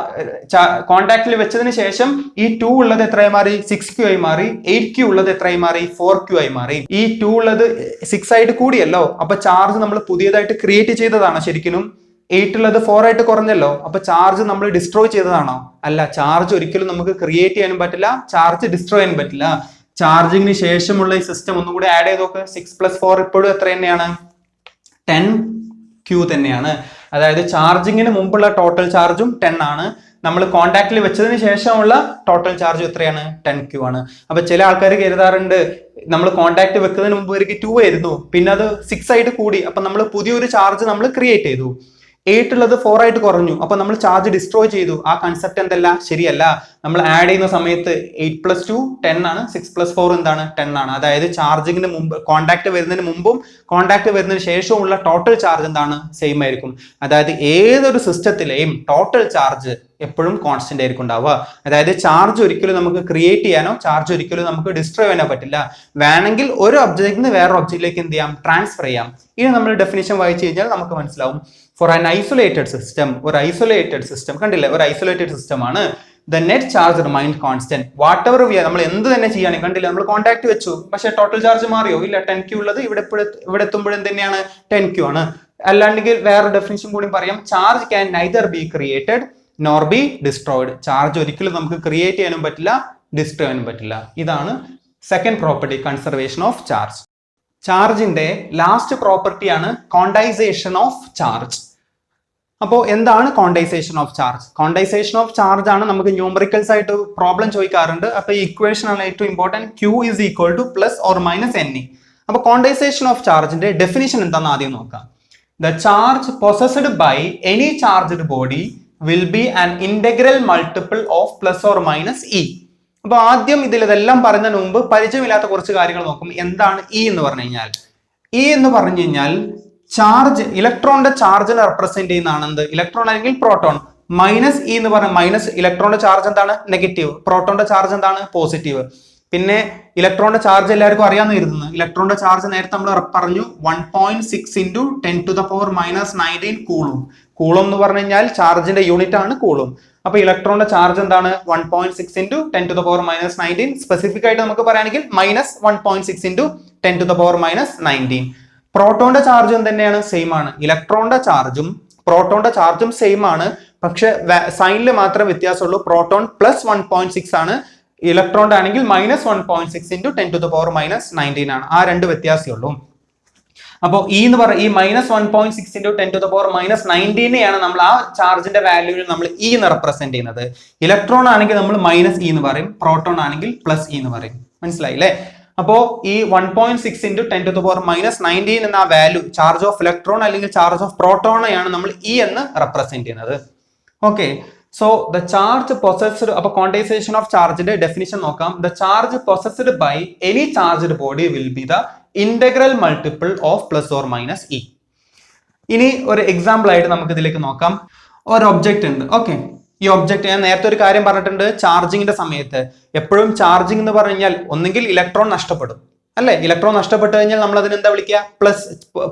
കോണ്ടാക്റ്റിൽ വെച്ചതിന് ശേഷം ഈ 2 ഉള്ളത് എത്രയായി മാറി? 6q ആയി മാറി. 8q ഉള്ളത് എത്രയായി മാറി? 4q ആയി മാറി. ഈ 2 ഉള്ളത് 6 ആയിട്ട് കൂടിയല്ലോ. അപ്പൊ ചാർജ് നമ്മൾ പുതിയതായിട്ട് ക്രിയേറ്റ് ചെയ്തതാണോ? ശരിക്കും 8 ഉള്ളത് 4 ആയിട്ട് കുറഞ്ഞല്ലോ. അപ്പൊ ചാർജ് നമ്മൾ ഡിസ്ട്രോയ് ചെയ്തതാണോ? അല്ല, ചാർജ് ഒരിക്കലും നമുക്ക് ക്രിയേറ്റ് ചെയ്യാനും പറ്റില്ല, ചാർജ് ഡിസ്ട്രോയ് ചെയ്യാനും പറ്റില്ല. ചാർജിങ്ങിന് ശേഷമുള്ള ഈ സിസ്റ്റം ഒന്നും കൂടി ആഡ് ചെയ്ത് നോക്ക്. 6 + 4 ഇപ്പോഴും എത്ര തന്നെയാണ്? 10q തന്നെയാണ്. അതായത് ചാർജിങ്ങിന് മുമ്പുള്ള ടോട്ടൽ ചാർജും 10 ആണ്. നമ്മൾ കോണ്ടാക്റ്റിൽ വെച്ചതിന് ശേഷമുള്ള ടോട്ടൽ ചാർജ് എത്രയാണ്? 10q ആണ്. അപ്പൊ ചില ആൾക്കാർ കരുതാറുണ്ട്, നമ്മൾ കോണ്ടാക്ട് വെക്കുന്നതിന് മുമ്പ് വരെയ്ക്ക് 2 ആയിരുന്നു, പിന്നെ അത് 6 ആയിട്ട് കൂടി, അപ്പൊ നമ്മൾ പുതിയൊരു ചാർജ് നമ്മൾ ക്രിയേറ്റ് ചെയ്തു. 8 ഉള്ളത് 4 ആയിട്ട് കുറഞ്ഞു, അപ്പൊ നമ്മൾ ചാർജ് ഡിസ്ട്രോയ് ചെയ്തു. ആ കൺസെപ്റ്റ് എന്തല്ല? ശരിയല്ല. നമ്മൾ ആഡ് ചെയ്യുന്ന സമയത്ത് 8 + 2 10 ആണ്, 6 + 4 എന്താണ്? 10 ആണ്. അതായത് ചാർജിങ്ങിന് മുമ്പ്, കോണ്ടാക്ട് വരുന്നതിന് മുമ്പും കോണ്ടാക്ട് വരുന്നതിന് ശേഷമുള്ള ടോട്ടൽ ചാർജ് എന്താണ്? സെയിം ആയിരിക്കും. അതായത് ഏതൊരു സിസ്റ്റത്തിലെയും ടോട്ടൽ ചാർജ് എപ്പോഴും കോൺസ്റ്റന്റ് ആയിരിക്കും ഉണ്ടാവുക. അതായത് ചാർജ് ഒരിക്കലും നമുക്ക് ക്രിയേറ്റ് ചെയ്യാനോ ചാർജ് ഒരിക്കലും നമുക്ക് ഡിസ്ട്രോയ് ചെയ്യാനോ പറ്റില്ല. വേണമെങ്കിൽ ഒരു ഒബ്ജക്റ്റിൽ നിന്ന് വേറെ ഒബ്ജക്റ്റിലേക്ക് എന്ത് ചെയ്യാം? ട്രാൻസ്ഫർ ചെയ്യാം. ഇനി നമ്മൾ ഡെഫിനിഷൻ വായിച്ചു കഴിഞ്ഞാൽ നമുക്ക് മനസ്സിലാവും. ഫോർ ആൻ ഐസൊലേറ്റഡ് സിസ്റ്റം, ഒരു ഐസൊലേറ്റഡ് സിസ്റ്റം കണ്ടില്ലേ? ഒരു ഐസൊലേറ്റഡ് സിസ്റ്റം ആണ്. The net charge remained constant. Whatever we നമ്മൾ എന്ത് തന്നെ ചെയ്യുകയാണെങ്കിൽ കണ്ടില്ല, നമ്മൾ കോൺടാക്ട് വെച്ചു, പക്ഷേ ടോട്ടൽ ചാർജ് മാറിയോ? ഇല്ല. 10Q ഉള്ളത് ഇവിടെ എത്തുമ്പോഴും തന്നെയാണ് 10Q ആണ്. അല്ലാണ്ടെങ്കിൽ വേറെ ഡെഫിനിഷൻ കൂടി പറയാം, charge can neither be created nor be destroyed. Charge ഒരിക്കലും നമുക്ക് ക്രിയേറ്റ് ചെയ്യാനും പറ്റില്ല, ഡിസ്ട്രോയ് ചെയ്യാനും പറ്റില്ല. ഇതാണ് second property, conservation of charge. ചാർജിന്റെ ലാസ്റ്റ് പ്രോപ്പർട്ടിയാണ് ക്വാണ്ടൈസേഷൻ ഓഫ് ചാർജ്. അപ്പോൾ എന്താണ് quantisation of charge? Quantisation of charge ആണ് നമുക്ക് ന്യൂമറിക്കൽസ് ആയിട്ട് പ്രോബ്ലം ചോദിക്കാറുണ്ട്. അപ്പൊ ഈ ഇക്വേഷൻ ആണ് ഏറ്റവും important, Q is equal to plus or minus Ne. അപ്പൊ ക്വാണ്ടൈസേഷൻ ഓഫ് ചാർജിന്റെ ഡെഫിനിഷൻ എന്താണെന്ന് ആദ്യം നോക്കാം. The charge possessed by any charged body will be an integral multiple of plus or minus E. അപ്പൊ ആദ്യം ഇതെല്ലാം പറയുന്നതിന് മുമ്പ് പരിചയമില്ലാത്ത കുറച്ച് കാര്യങ്ങൾ നോക്കും. എന്താണ് E എന്ന് പറഞ്ഞു കഴിഞ്ഞാൽ? E എന്ന് പറഞ്ഞു കഴിഞ്ഞാൽ ചാർജ്, ഇലക്ട്രോണിന്റെ ചാർജിനെ റെപ്രസെന്റ് ചെയ്യുന്നതാണ് എന്ത്? ഇലക്ട്രോൺ അല്ലെങ്കിൽ പ്രോട്ടോൺ. മൈനസ് ഇ എന്ന് പറഞ്ഞാൽ മൈനസ് ഇലക്ട്രോണിന്റെ ചാർജ് എന്താണ്? നെഗറ്റീവ്. പ്രോട്ടോണിന്റെ ചാർജ് എന്താണ്? പോസിറ്റീവ്. പിന്നെ ഇലക്ട്രോണിന്റെ ചാർജ് എല്ലാവർക്കും അറിയാമെന്ന് കരുതുന്നു. ഇലക്ട്രോണിന്റെ ചാർജ് നേരത്തെ നമ്മൾ പറഞ്ഞു 1.6 into 10 to the power minus 19 കൂളും. കൂളും എന്ന് പറഞ്ഞു കഴിഞ്ഞാൽ ചാർജിന്റെ യൂണിറ്റ് ആണ് കൂളും. അപ്പൊ ഇലക്ട്രോണിന്റെ ചാർജ് എന്താണ്? 1.6 into 10 to the power minus 19. Specific ആയിട്ട് നമുക്ക് പറയുകയാണെങ്കിൽ minus 1.6 into 10 to the power minus 19. പ്രോട്ടോണിന്റെ ചാർജും തന്നെയാണ്, സെയിം ആണ്. ഇലക്ട്രോണിന്റെ ചാർജും പ്രോട്ടോണിന്റെ ചാർജും സെയിം ആണ്, പക്ഷെ സൈനിൽ മാത്രം വ്യത്യാസമുള്ളൂ. പ്രോട്ടോൺ പ്ലസ് 1.6 ആണ്, ഇലക്ട്രോണിന്റെ ആണെങ്കിൽ minus 1.6 into 10 to the power minus 19 ആണ്. ആ രണ്ട് വ്യത്യാസമേ ഉള്ളൂ. അപ്പോൾ ഈ എന്ന് പറയുക, ഈ minus 1.6 into 10 to the power minus 19നെയാണ് നമ്മൾ ആ ചാർജിന്റെ വാല്യൂവിൽ നമ്മൾ E എന്ന് റെപ്രസെന്റ് ചെയ്യുന്നത്. ഇലക്ട്രോൺ ആണെങ്കിൽ നമ്മൾ മൈനസ് E എന്ന് പറയും, പ്രോട്ടോൺ ആണെങ്കിൽ പ്ലസ് E എന്ന് പറയും. മനസ്സിലായില്ലേ? അപ്പോ ഈ 1.6 into 10 to the power minus 19 എന്ന വാല്യൂ ചാർജ് ഓഫ് ഇലക്ട്രോൺ അല്ലെങ്കിൽ ചാർജ് ഓഫ് പ്രോട്ടോണെയാണ് നമ്മൾ E എന്ന് റെപ്രസെന്റ് ചെയ്യുന്നത്. Okay, so the charge possessed, അപ്പൊ ക്വാണ്ടൈസേഷൻ ഓഫ് ചാർജിന്റെ ഡെഫിനിഷൻ നോക്കാം. The charge possessed by any charged body will be the integral multiple of plus or minus E. ഇനി ഒരു എക്സാമ്പിൾ ആയിട്ട് നമുക്ക് ഇതിലേക്ക് നോക്കാം. ഒരു ഒബ്ജക്റ്റ് ഉണ്ട്. ഓക്കെ, ഈ ഒബ്ജക്റ്റ് ഞാൻ നേരത്തെ ഒരു കാര്യം പറഞ്ഞിട്ടുണ്ട്, ചാർജിങ്ങിന്റെ സമയത്ത് എപ്പോഴും ചാർജിങ് എന്ന് പറഞ്ഞു കഴിഞ്ഞാൽ ഒന്നെങ്കിൽ ഇലക്ട്രോൺ നഷ്ടപ്പെടും, അല്ലെ? ഇലക്ട്രോൺ നഷ്ടപ്പെട്ട് കഴിഞ്ഞാൽ നമ്മൾ അതിന് എന്താ വിളിക്കുക? പ്ലസ്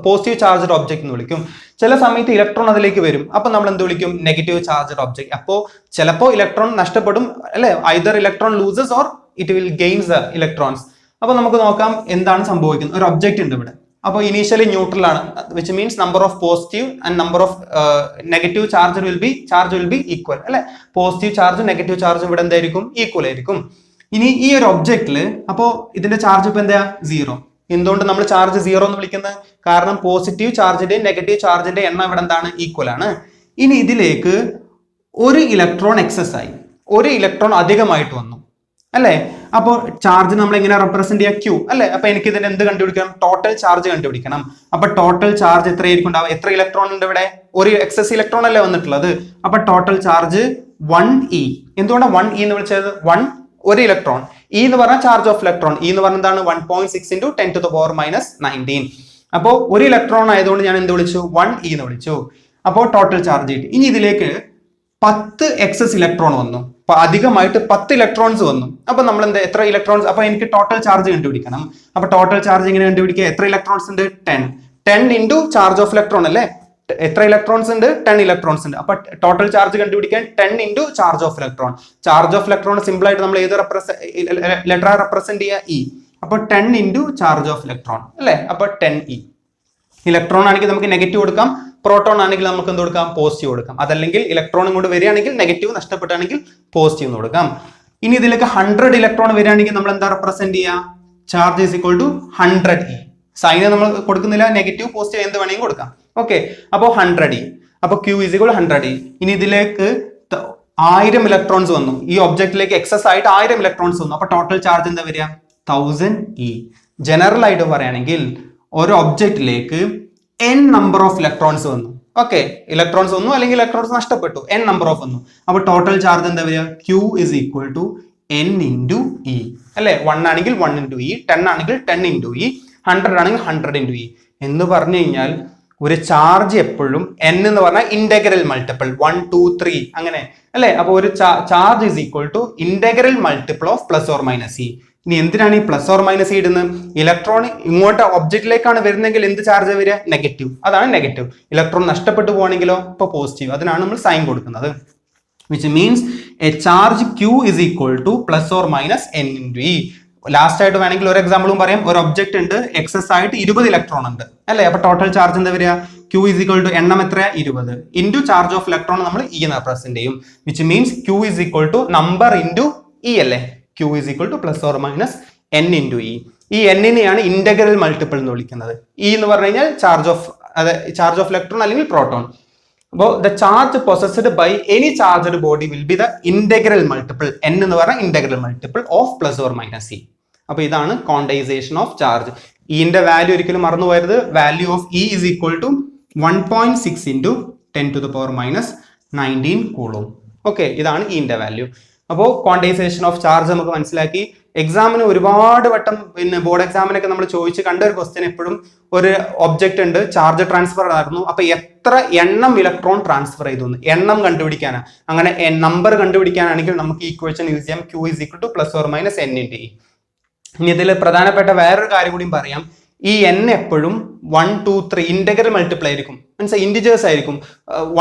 പോസിറ്റീവ് ചാർജ്ഡ് ഒബ്ജക്റ്റ് എന്ന് വിളിക്കും. ചില സമയത്ത് ഇലക്ട്രോൺ അതിലേക്ക് വരും, അപ്പൊ നമ്മൾ എന്ത് വിളിക്കും? Negative charged object. അപ്പോ ചിലപ്പോൾ ഇലക്ട്രോൺ നഷ്ടപ്പെടും, അല്ലെ? Either electron loses or it will gains the electrons. അപ്പൊ നമുക്ക് നോക്കാം എന്താണ് സംഭവിക്കുന്നത്. ഒരു ഒബ്ജക്റ്റ് ഉണ്ട് ഇവിടെ. അപ്പോൾ ഇനീഷ്യലി ന്യൂട്രൽ ആണ്, which means number of positive and number of negative charge will be equal, അല്ലെ? പോസിറ്റീവ് ചാർജും നെഗറ്റീവ് ചാർജും ഇവിടെ എന്തായിരിക്കും? ഈക്വൽ ആയിരിക്കും. ഇനി ഈ ഒരു ഒബ്ജക്റ്റില് അപ്പോ ഇതിന്റെ ചാർജ് ഇപ്പൊ എന്താ? 0. എന്തുകൊണ്ട് നമ്മൾ ചാർജ് 0 എന്ന് വിളിക്കുന്നത്? കാരണം പോസിറ്റീവ് ചാർജിന്റെയും നെഗറ്റീവ് ചാർജിന്റെ എണ്ണം ഇവിടെ എന്താണ്? ഈക്വൽ ആണ്. ഇനി ഇതിലേക്ക് ഒരു ഇലക്ട്രോൺ എക്സസ് ആയി, ഒരു ഇലക്ട്രോൺ അധികമായിട്ട് വന്നു, അല്ലെ? അപ്പോൾ ചാർജ് നമ്മൾ എങ്ങനെ റെപ്രസെന്റ് ചെയ്യുക? Q, അല്ലെ? അപ്പൊ എനിക്ക് ഇതിന്റെ എന്ത് കണ്ടുപിടിക്കണം? ടോട്ടൽ ചാർജ് കണ്ടുപിടിക്കണം. അപ്പൊ ടോട്ടൽ ചാർജ് എത്രയായിരിക്കും ഉണ്ടാവുക? എത്ര ഇലക്ട്രോൺ ഉണ്ട് ഇവിടെ? ഒരു എക്സസ് ഇലക്ട്രോൺ അല്ലേ വന്നിട്ടുള്ളത്. അപ്പൊ ടോട്ടൽ ചാർജ് 1E. എന്തുകൊണ്ടാണ് 1E എന്ന് വിളിച്ചത്? 1 ഒരു ഇലക്ട്രോൺ. E എന്ന് പറഞ്ഞാൽ ചാർജ് ഓഫ് ഇലക്ട്രോൺ. E എന്ന് പറഞ്ഞാൽ എന്താണ്? 1.6 into 10 to the power minus 19. അപ്പോൾ ഒരു ഇലക്ട്രോൺ ആയതുകൊണ്ട് ഞാൻ എന്ത് വിളിച്ചു? 1E എന്ന് വിളിച്ചു. അപ്പോൾ ടോട്ടൽ ചാർജ് കിട്ടി. ഇനി ഇതിലേക്ക് 10 എക്സസ് ഇലക്ട്രോൺ വന്നു, അധികമായിട്ട് 10 ഇലക്ട്രോൺസ് വന്നു. അപ്പൊ നമ്മൾ എന്താ, എത്ര ഇലക്ട്രോൺസ്? അപ്പൊ എനിക്ക് ടോട്ടൽ ചാർജ് കണ്ടുപിടിക്കണം. അപ്പൊ ടോട്ടൽ ചാർജ് എങ്ങനെ കണ്ടുപിടിക്കുക? എത്ര ഇലക്ട്രോൺസ് ഉണ്ട്? 10 ഇൻറ്റു ചാർജ് ഓഫ് ഇലക്ട്രോൺ, അല്ലേ? എത്ര ഇലക്ട്രോൺസ് ഉണ്ട്? 10 ഇലക്ട്രോൺസ് ഉണ്ട്. അപ്പൊ ടോട്ടൽ ചാർജ് കണ്ടുപിടിക്കാൻ 10 into charge of electron. Charge of electron simple ആയിട്ട് നമ്മൾ ഏത് ലെറ്റർ റെപ്രസെന്റ് ചെയ്യുക? E. അപ്പൊ 10 ഇൻറ്റു ചാർജ് ഓഫ് ഇലക്ട്രോൺ, അല്ലെ? അപ്പൊ 10E. ഇലക്ട്രോൺ ആണെങ്കിൽ നമുക്ക് നെഗറ്റീവ് കൊടുക്കാം, പ്രോട്ടോൺ ആണെങ്കിൽ നമുക്ക് എന്ത് കൊടുക്കാം? പോസിറ്റീവ് കൊടുക്കാം. അതല്ലെങ്കിൽ ഇലക്ട്രോൺ ഇങ്ങോട്ട് വരികയാണെങ്കിൽ നെഗറ്റീവ്, നഷ്ടപ്പെട്ടാണെങ്കിൽ പോസിറ്റീവ് എന്ന് കൊടുക്കാം. ഇനി ഇതിലേക്ക് 100 ഇലക്ട്രോൺ വരികയാണെങ്കിൽ നമ്മൾ എന്താ റെപ്രസെന്റ് ചെയ്യുക? Charge is equal to 100E. സൈന് നമ്മൾ കൊടുക്കുന്നില്ല, നെഗറ്റീവ് പോസിറ്റീവ് എന്ത് വേണമെങ്കിൽ കൊടുക്കാം. ഓക്കെ, അപ്പോൾ 100E. അപ്പൊ Q ഈസ് ഈക്വൽ 100E. ഇനി ഇതിലേക്ക് 1000 ഇലക്ട്രോൺസ് വന്നു, ഈ ഒബ്ജക്റ്റിലേക്ക് എക്സസ് ആയിട്ട് 1000 ഇലക്ട്രോൺസ് വന്നു. അപ്പൊ ടോട്ടൽ ചാർജ് എന്താ വരിക? 1000E. ജനറൽ ആയിട്ട് പറയുകയാണെങ്കിൽ ഒരു ഒബ്ജക്റ്റിലേക്ക് n നമ്പർ ഓഫ് ഇലക്ട്രോൺസ് വന്നു. ഓക്കെ, ഇലക്ട്രോൺസ് വന്നു അല്ലെങ്കിൽ ഇലക്ട്രോൺസ് നഷ്ടപ്പെട്ടു, n നമ്പർ ഓഫ് വന്നു. അപ്പൊ ടോട്ടൽ ചാർജ് എന്താ വരിക? Q is equal to n into E, അല്ലെ? 1 ആണെങ്കിൽ 1 into E, 10 ആണെങ്കിൽ 10 into E, 100 ആണെങ്കിൽ 100 into E. എന്ന് പറഞ്ഞു കഴിഞ്ഞാൽ ഒരു ചാർജ് എപ്പോഴും n എന്ന് പറഞ്ഞാൽ ഇന്റഗ്രൽ മൾട്ടിപ്പിൾ 1 2 3 അങ്ങനെ, അല്ലെ? അപ്പൊ ഒരു charge is equal to integral multiple of plus or minus E. ഇനി എന്തിനാണ് ഈ പ്ലസ് ഓർ മൈനസ് ഇടുന്നത്? ഇലക്ട്രോൺ ഇങ്ങോട്ട് ഒബ്ജക്റ്റിലേക്കാണ് വരുന്നെങ്കിൽ എന്ത് ചാർജ് വരിക? നെഗറ്റീവ്. അതാണ് നെഗറ്റീവ്. ഇലക്ട്രോൺ നഷ്ടപ്പെട്ടു പോകണമെങ്കിലോ ഇപ്പൊ പോസിറ്റീവ്. അതിനാണ് നമ്മൾ സൈൻ കൊടുക്കുന്നത്. which means a charge q is equal to plus or minus n into e. Last ആയിട്ട് വേണമെങ്കിൽ ഒരു എക്സാമ്പിളും പറയാം. ഒരു ഒബ്ജക്റ്റ് ഉണ്ട്, എക്സസ് ആയിട്ട് 20 ഇലക്ട്രോൺ ഉണ്ട് അല്ലെ. അപ്പൊ ടോട്ടൽ ചാർജ് എന്താ വരിക? q is equal to എണ്ണം എത്ര? 20 ഇൻറ്റു ചാർജ് ഓഫ് ഇലക്ട്രോൺ നമ്മൾ e എന്ന് റെപ്രസെന്റ് ചെയ്യും, which means q is equal to number into e അല്ലേ. q is equal to plus or minus n into e. ഈ n നെയാണ് ഇന്റഗ്രൽ മൾട്ടിപ്പിൾ എന്ന് വിളിക്കുന്നത്. e എന്ന് പറഞ്ഞു കഴിഞ്ഞാൽ ചാർജ് ഓഫ് ഇലക്ട്രോൺ അല്ലെങ്കിൽ പ്രോട്ടോൺ. അപ്പോൾ the charge possessed by any charged body will be the integral multiple, n എന്ന് പറഞ്ഞാൽ integral multiple of plus or minus e. അപ്പോൾ ഇതാണ് quantization of charge. e ന്റെ വാല്യൂ ഒരിക്കലും മറന്നു പോകരുത്. Value of e is equal to 1.6 into 10 to the power minus 19 coulomb. Okay, ഇതാണ് e ന്റെ വാല്യൂ. അപ്പോൾ ക്വാണ്ടിസേഷൻ ഓഫ് ചാർജ് നമുക്ക് മനസ്സിലാക്കി. എക്സാമിന് ഒരുപാട് വട്ടം പിന്നെ ബോർഡ് എക്സാമിനൊക്കെ നമ്മൾ ചോദിച്ച് കണ്ട ഒരു ക്വസ്റ്റ്യൻ എപ്പോഴും, ഒരു ഒബ്ജക്റ്റ് ഉണ്ട്, ചാർജ് ട്രാൻസ്ഫർ നടന്നു, അപ്പൊ എത്ര എണ്ണം ഇലക്ട്രോൺ ട്രാൻസ്ഫർ ചെയ്തു എണ്ണം കണ്ടുപിടിക്കാനാണ്. അങ്ങനെ നമ്പർ കണ്ടുപിടിക്കാനാണെങ്കിൽ നമുക്ക് ഈക്വേഷൻ യൂസ് ചെയ്യാം, q is equal to plus or minus n into e. ഇനി ഇതിൽ പ്രധാനപ്പെട്ട വേറൊരു കാര്യം കൂടിയും പറയാം. ഈ n എപ്പോഴും 1, 2, 3 ഇന്റഗ്രൽ മൾട്ടിപ്പിൾ ആയിരിക്കും, മീൻസ് ഇന്റിജേഴ്സ് ആയിരിക്കും.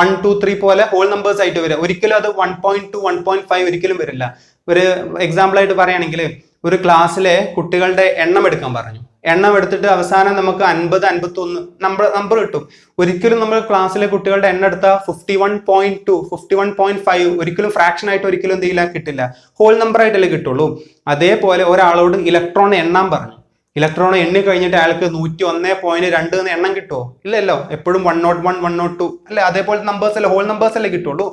1, 2, 3 പോലെ ഹോൾ നമ്പേഴ്സ് ആയിട്ട് വരിക. ഒരിക്കലും അത് 1.2, 1.5 ഒരിക്കലും വരില്ല. ഒരു എക്സാമ്പിൾ ആയിട്ട് പറയുകയാണെങ്കിൽ, ഒരു ക്ലാസ്സിലെ കുട്ടികളുടെ എണ്ണം എടുക്കാൻ പറഞ്ഞു. എണ്ണം എടുത്തിട്ട് അവസാനം നമുക്ക് 50, 51 നമ്പർ കിട്ടും. ഒരിക്കലും നമ്മൾ ക്ലാസ്സിലെ കുട്ടികളുടെ എണ്ണം എടുത്താൽ 51.2, 51.5 ഒരിക്കലും ഫ്രാക്ഷൻ ആയിട്ട് ഒരിക്കലും എന്ത് ചെയ്യില്ല, കിട്ടില്ല. ഹോൾ നമ്പർ ആയിട്ടല്ലേ കിട്ടുള്ളൂ. അതേപോലെ ഒരാളോട് ഇലക്ട്രോൺ എണ്ണാൻ പറഞ്ഞു. ഇലക്ട്രോൺ എണ്ണി കഴിഞ്ഞിട്ട് അയാൾക്ക് 101.2 എന്ന് എണ്ണം കിട്ടുമോ? ഇല്ലല്ലോ. എപ്പോഴും 101, 102 അല്ലെ, അതേപോലെ നമ്പേഴ്സ് അല്ലേ, ഹോൾ നമ്പേഴ്സ് അല്ലേ കിട്ടുള്ളൂ.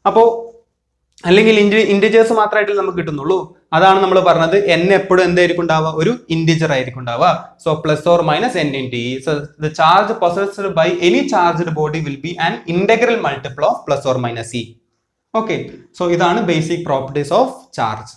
അപ്പോൾ അല്ലെങ്കിൽ ഇന്റിജേഴ്സ് മാത്രമായിട്ടല്ലേ നമുക്ക് കിട്ടുന്നുള്ളൂ. അതാണ് നമ്മൾ പറഞ്ഞത്, n എപ്പോഴും എന്തായിരിക്കും ഉണ്ടാവുക? ഒരു ഇന്റിജർ ആയിരിക്കും ഉണ്ടാവുക. So plus or minus n into e. So the charge possessed by any charged body will be an integral multiple of plus or minus e. Okay, so ഇതാണ് ബേസിക് പ്രോപ്പർട്ടീസ് ഓഫ് ചാർജ്.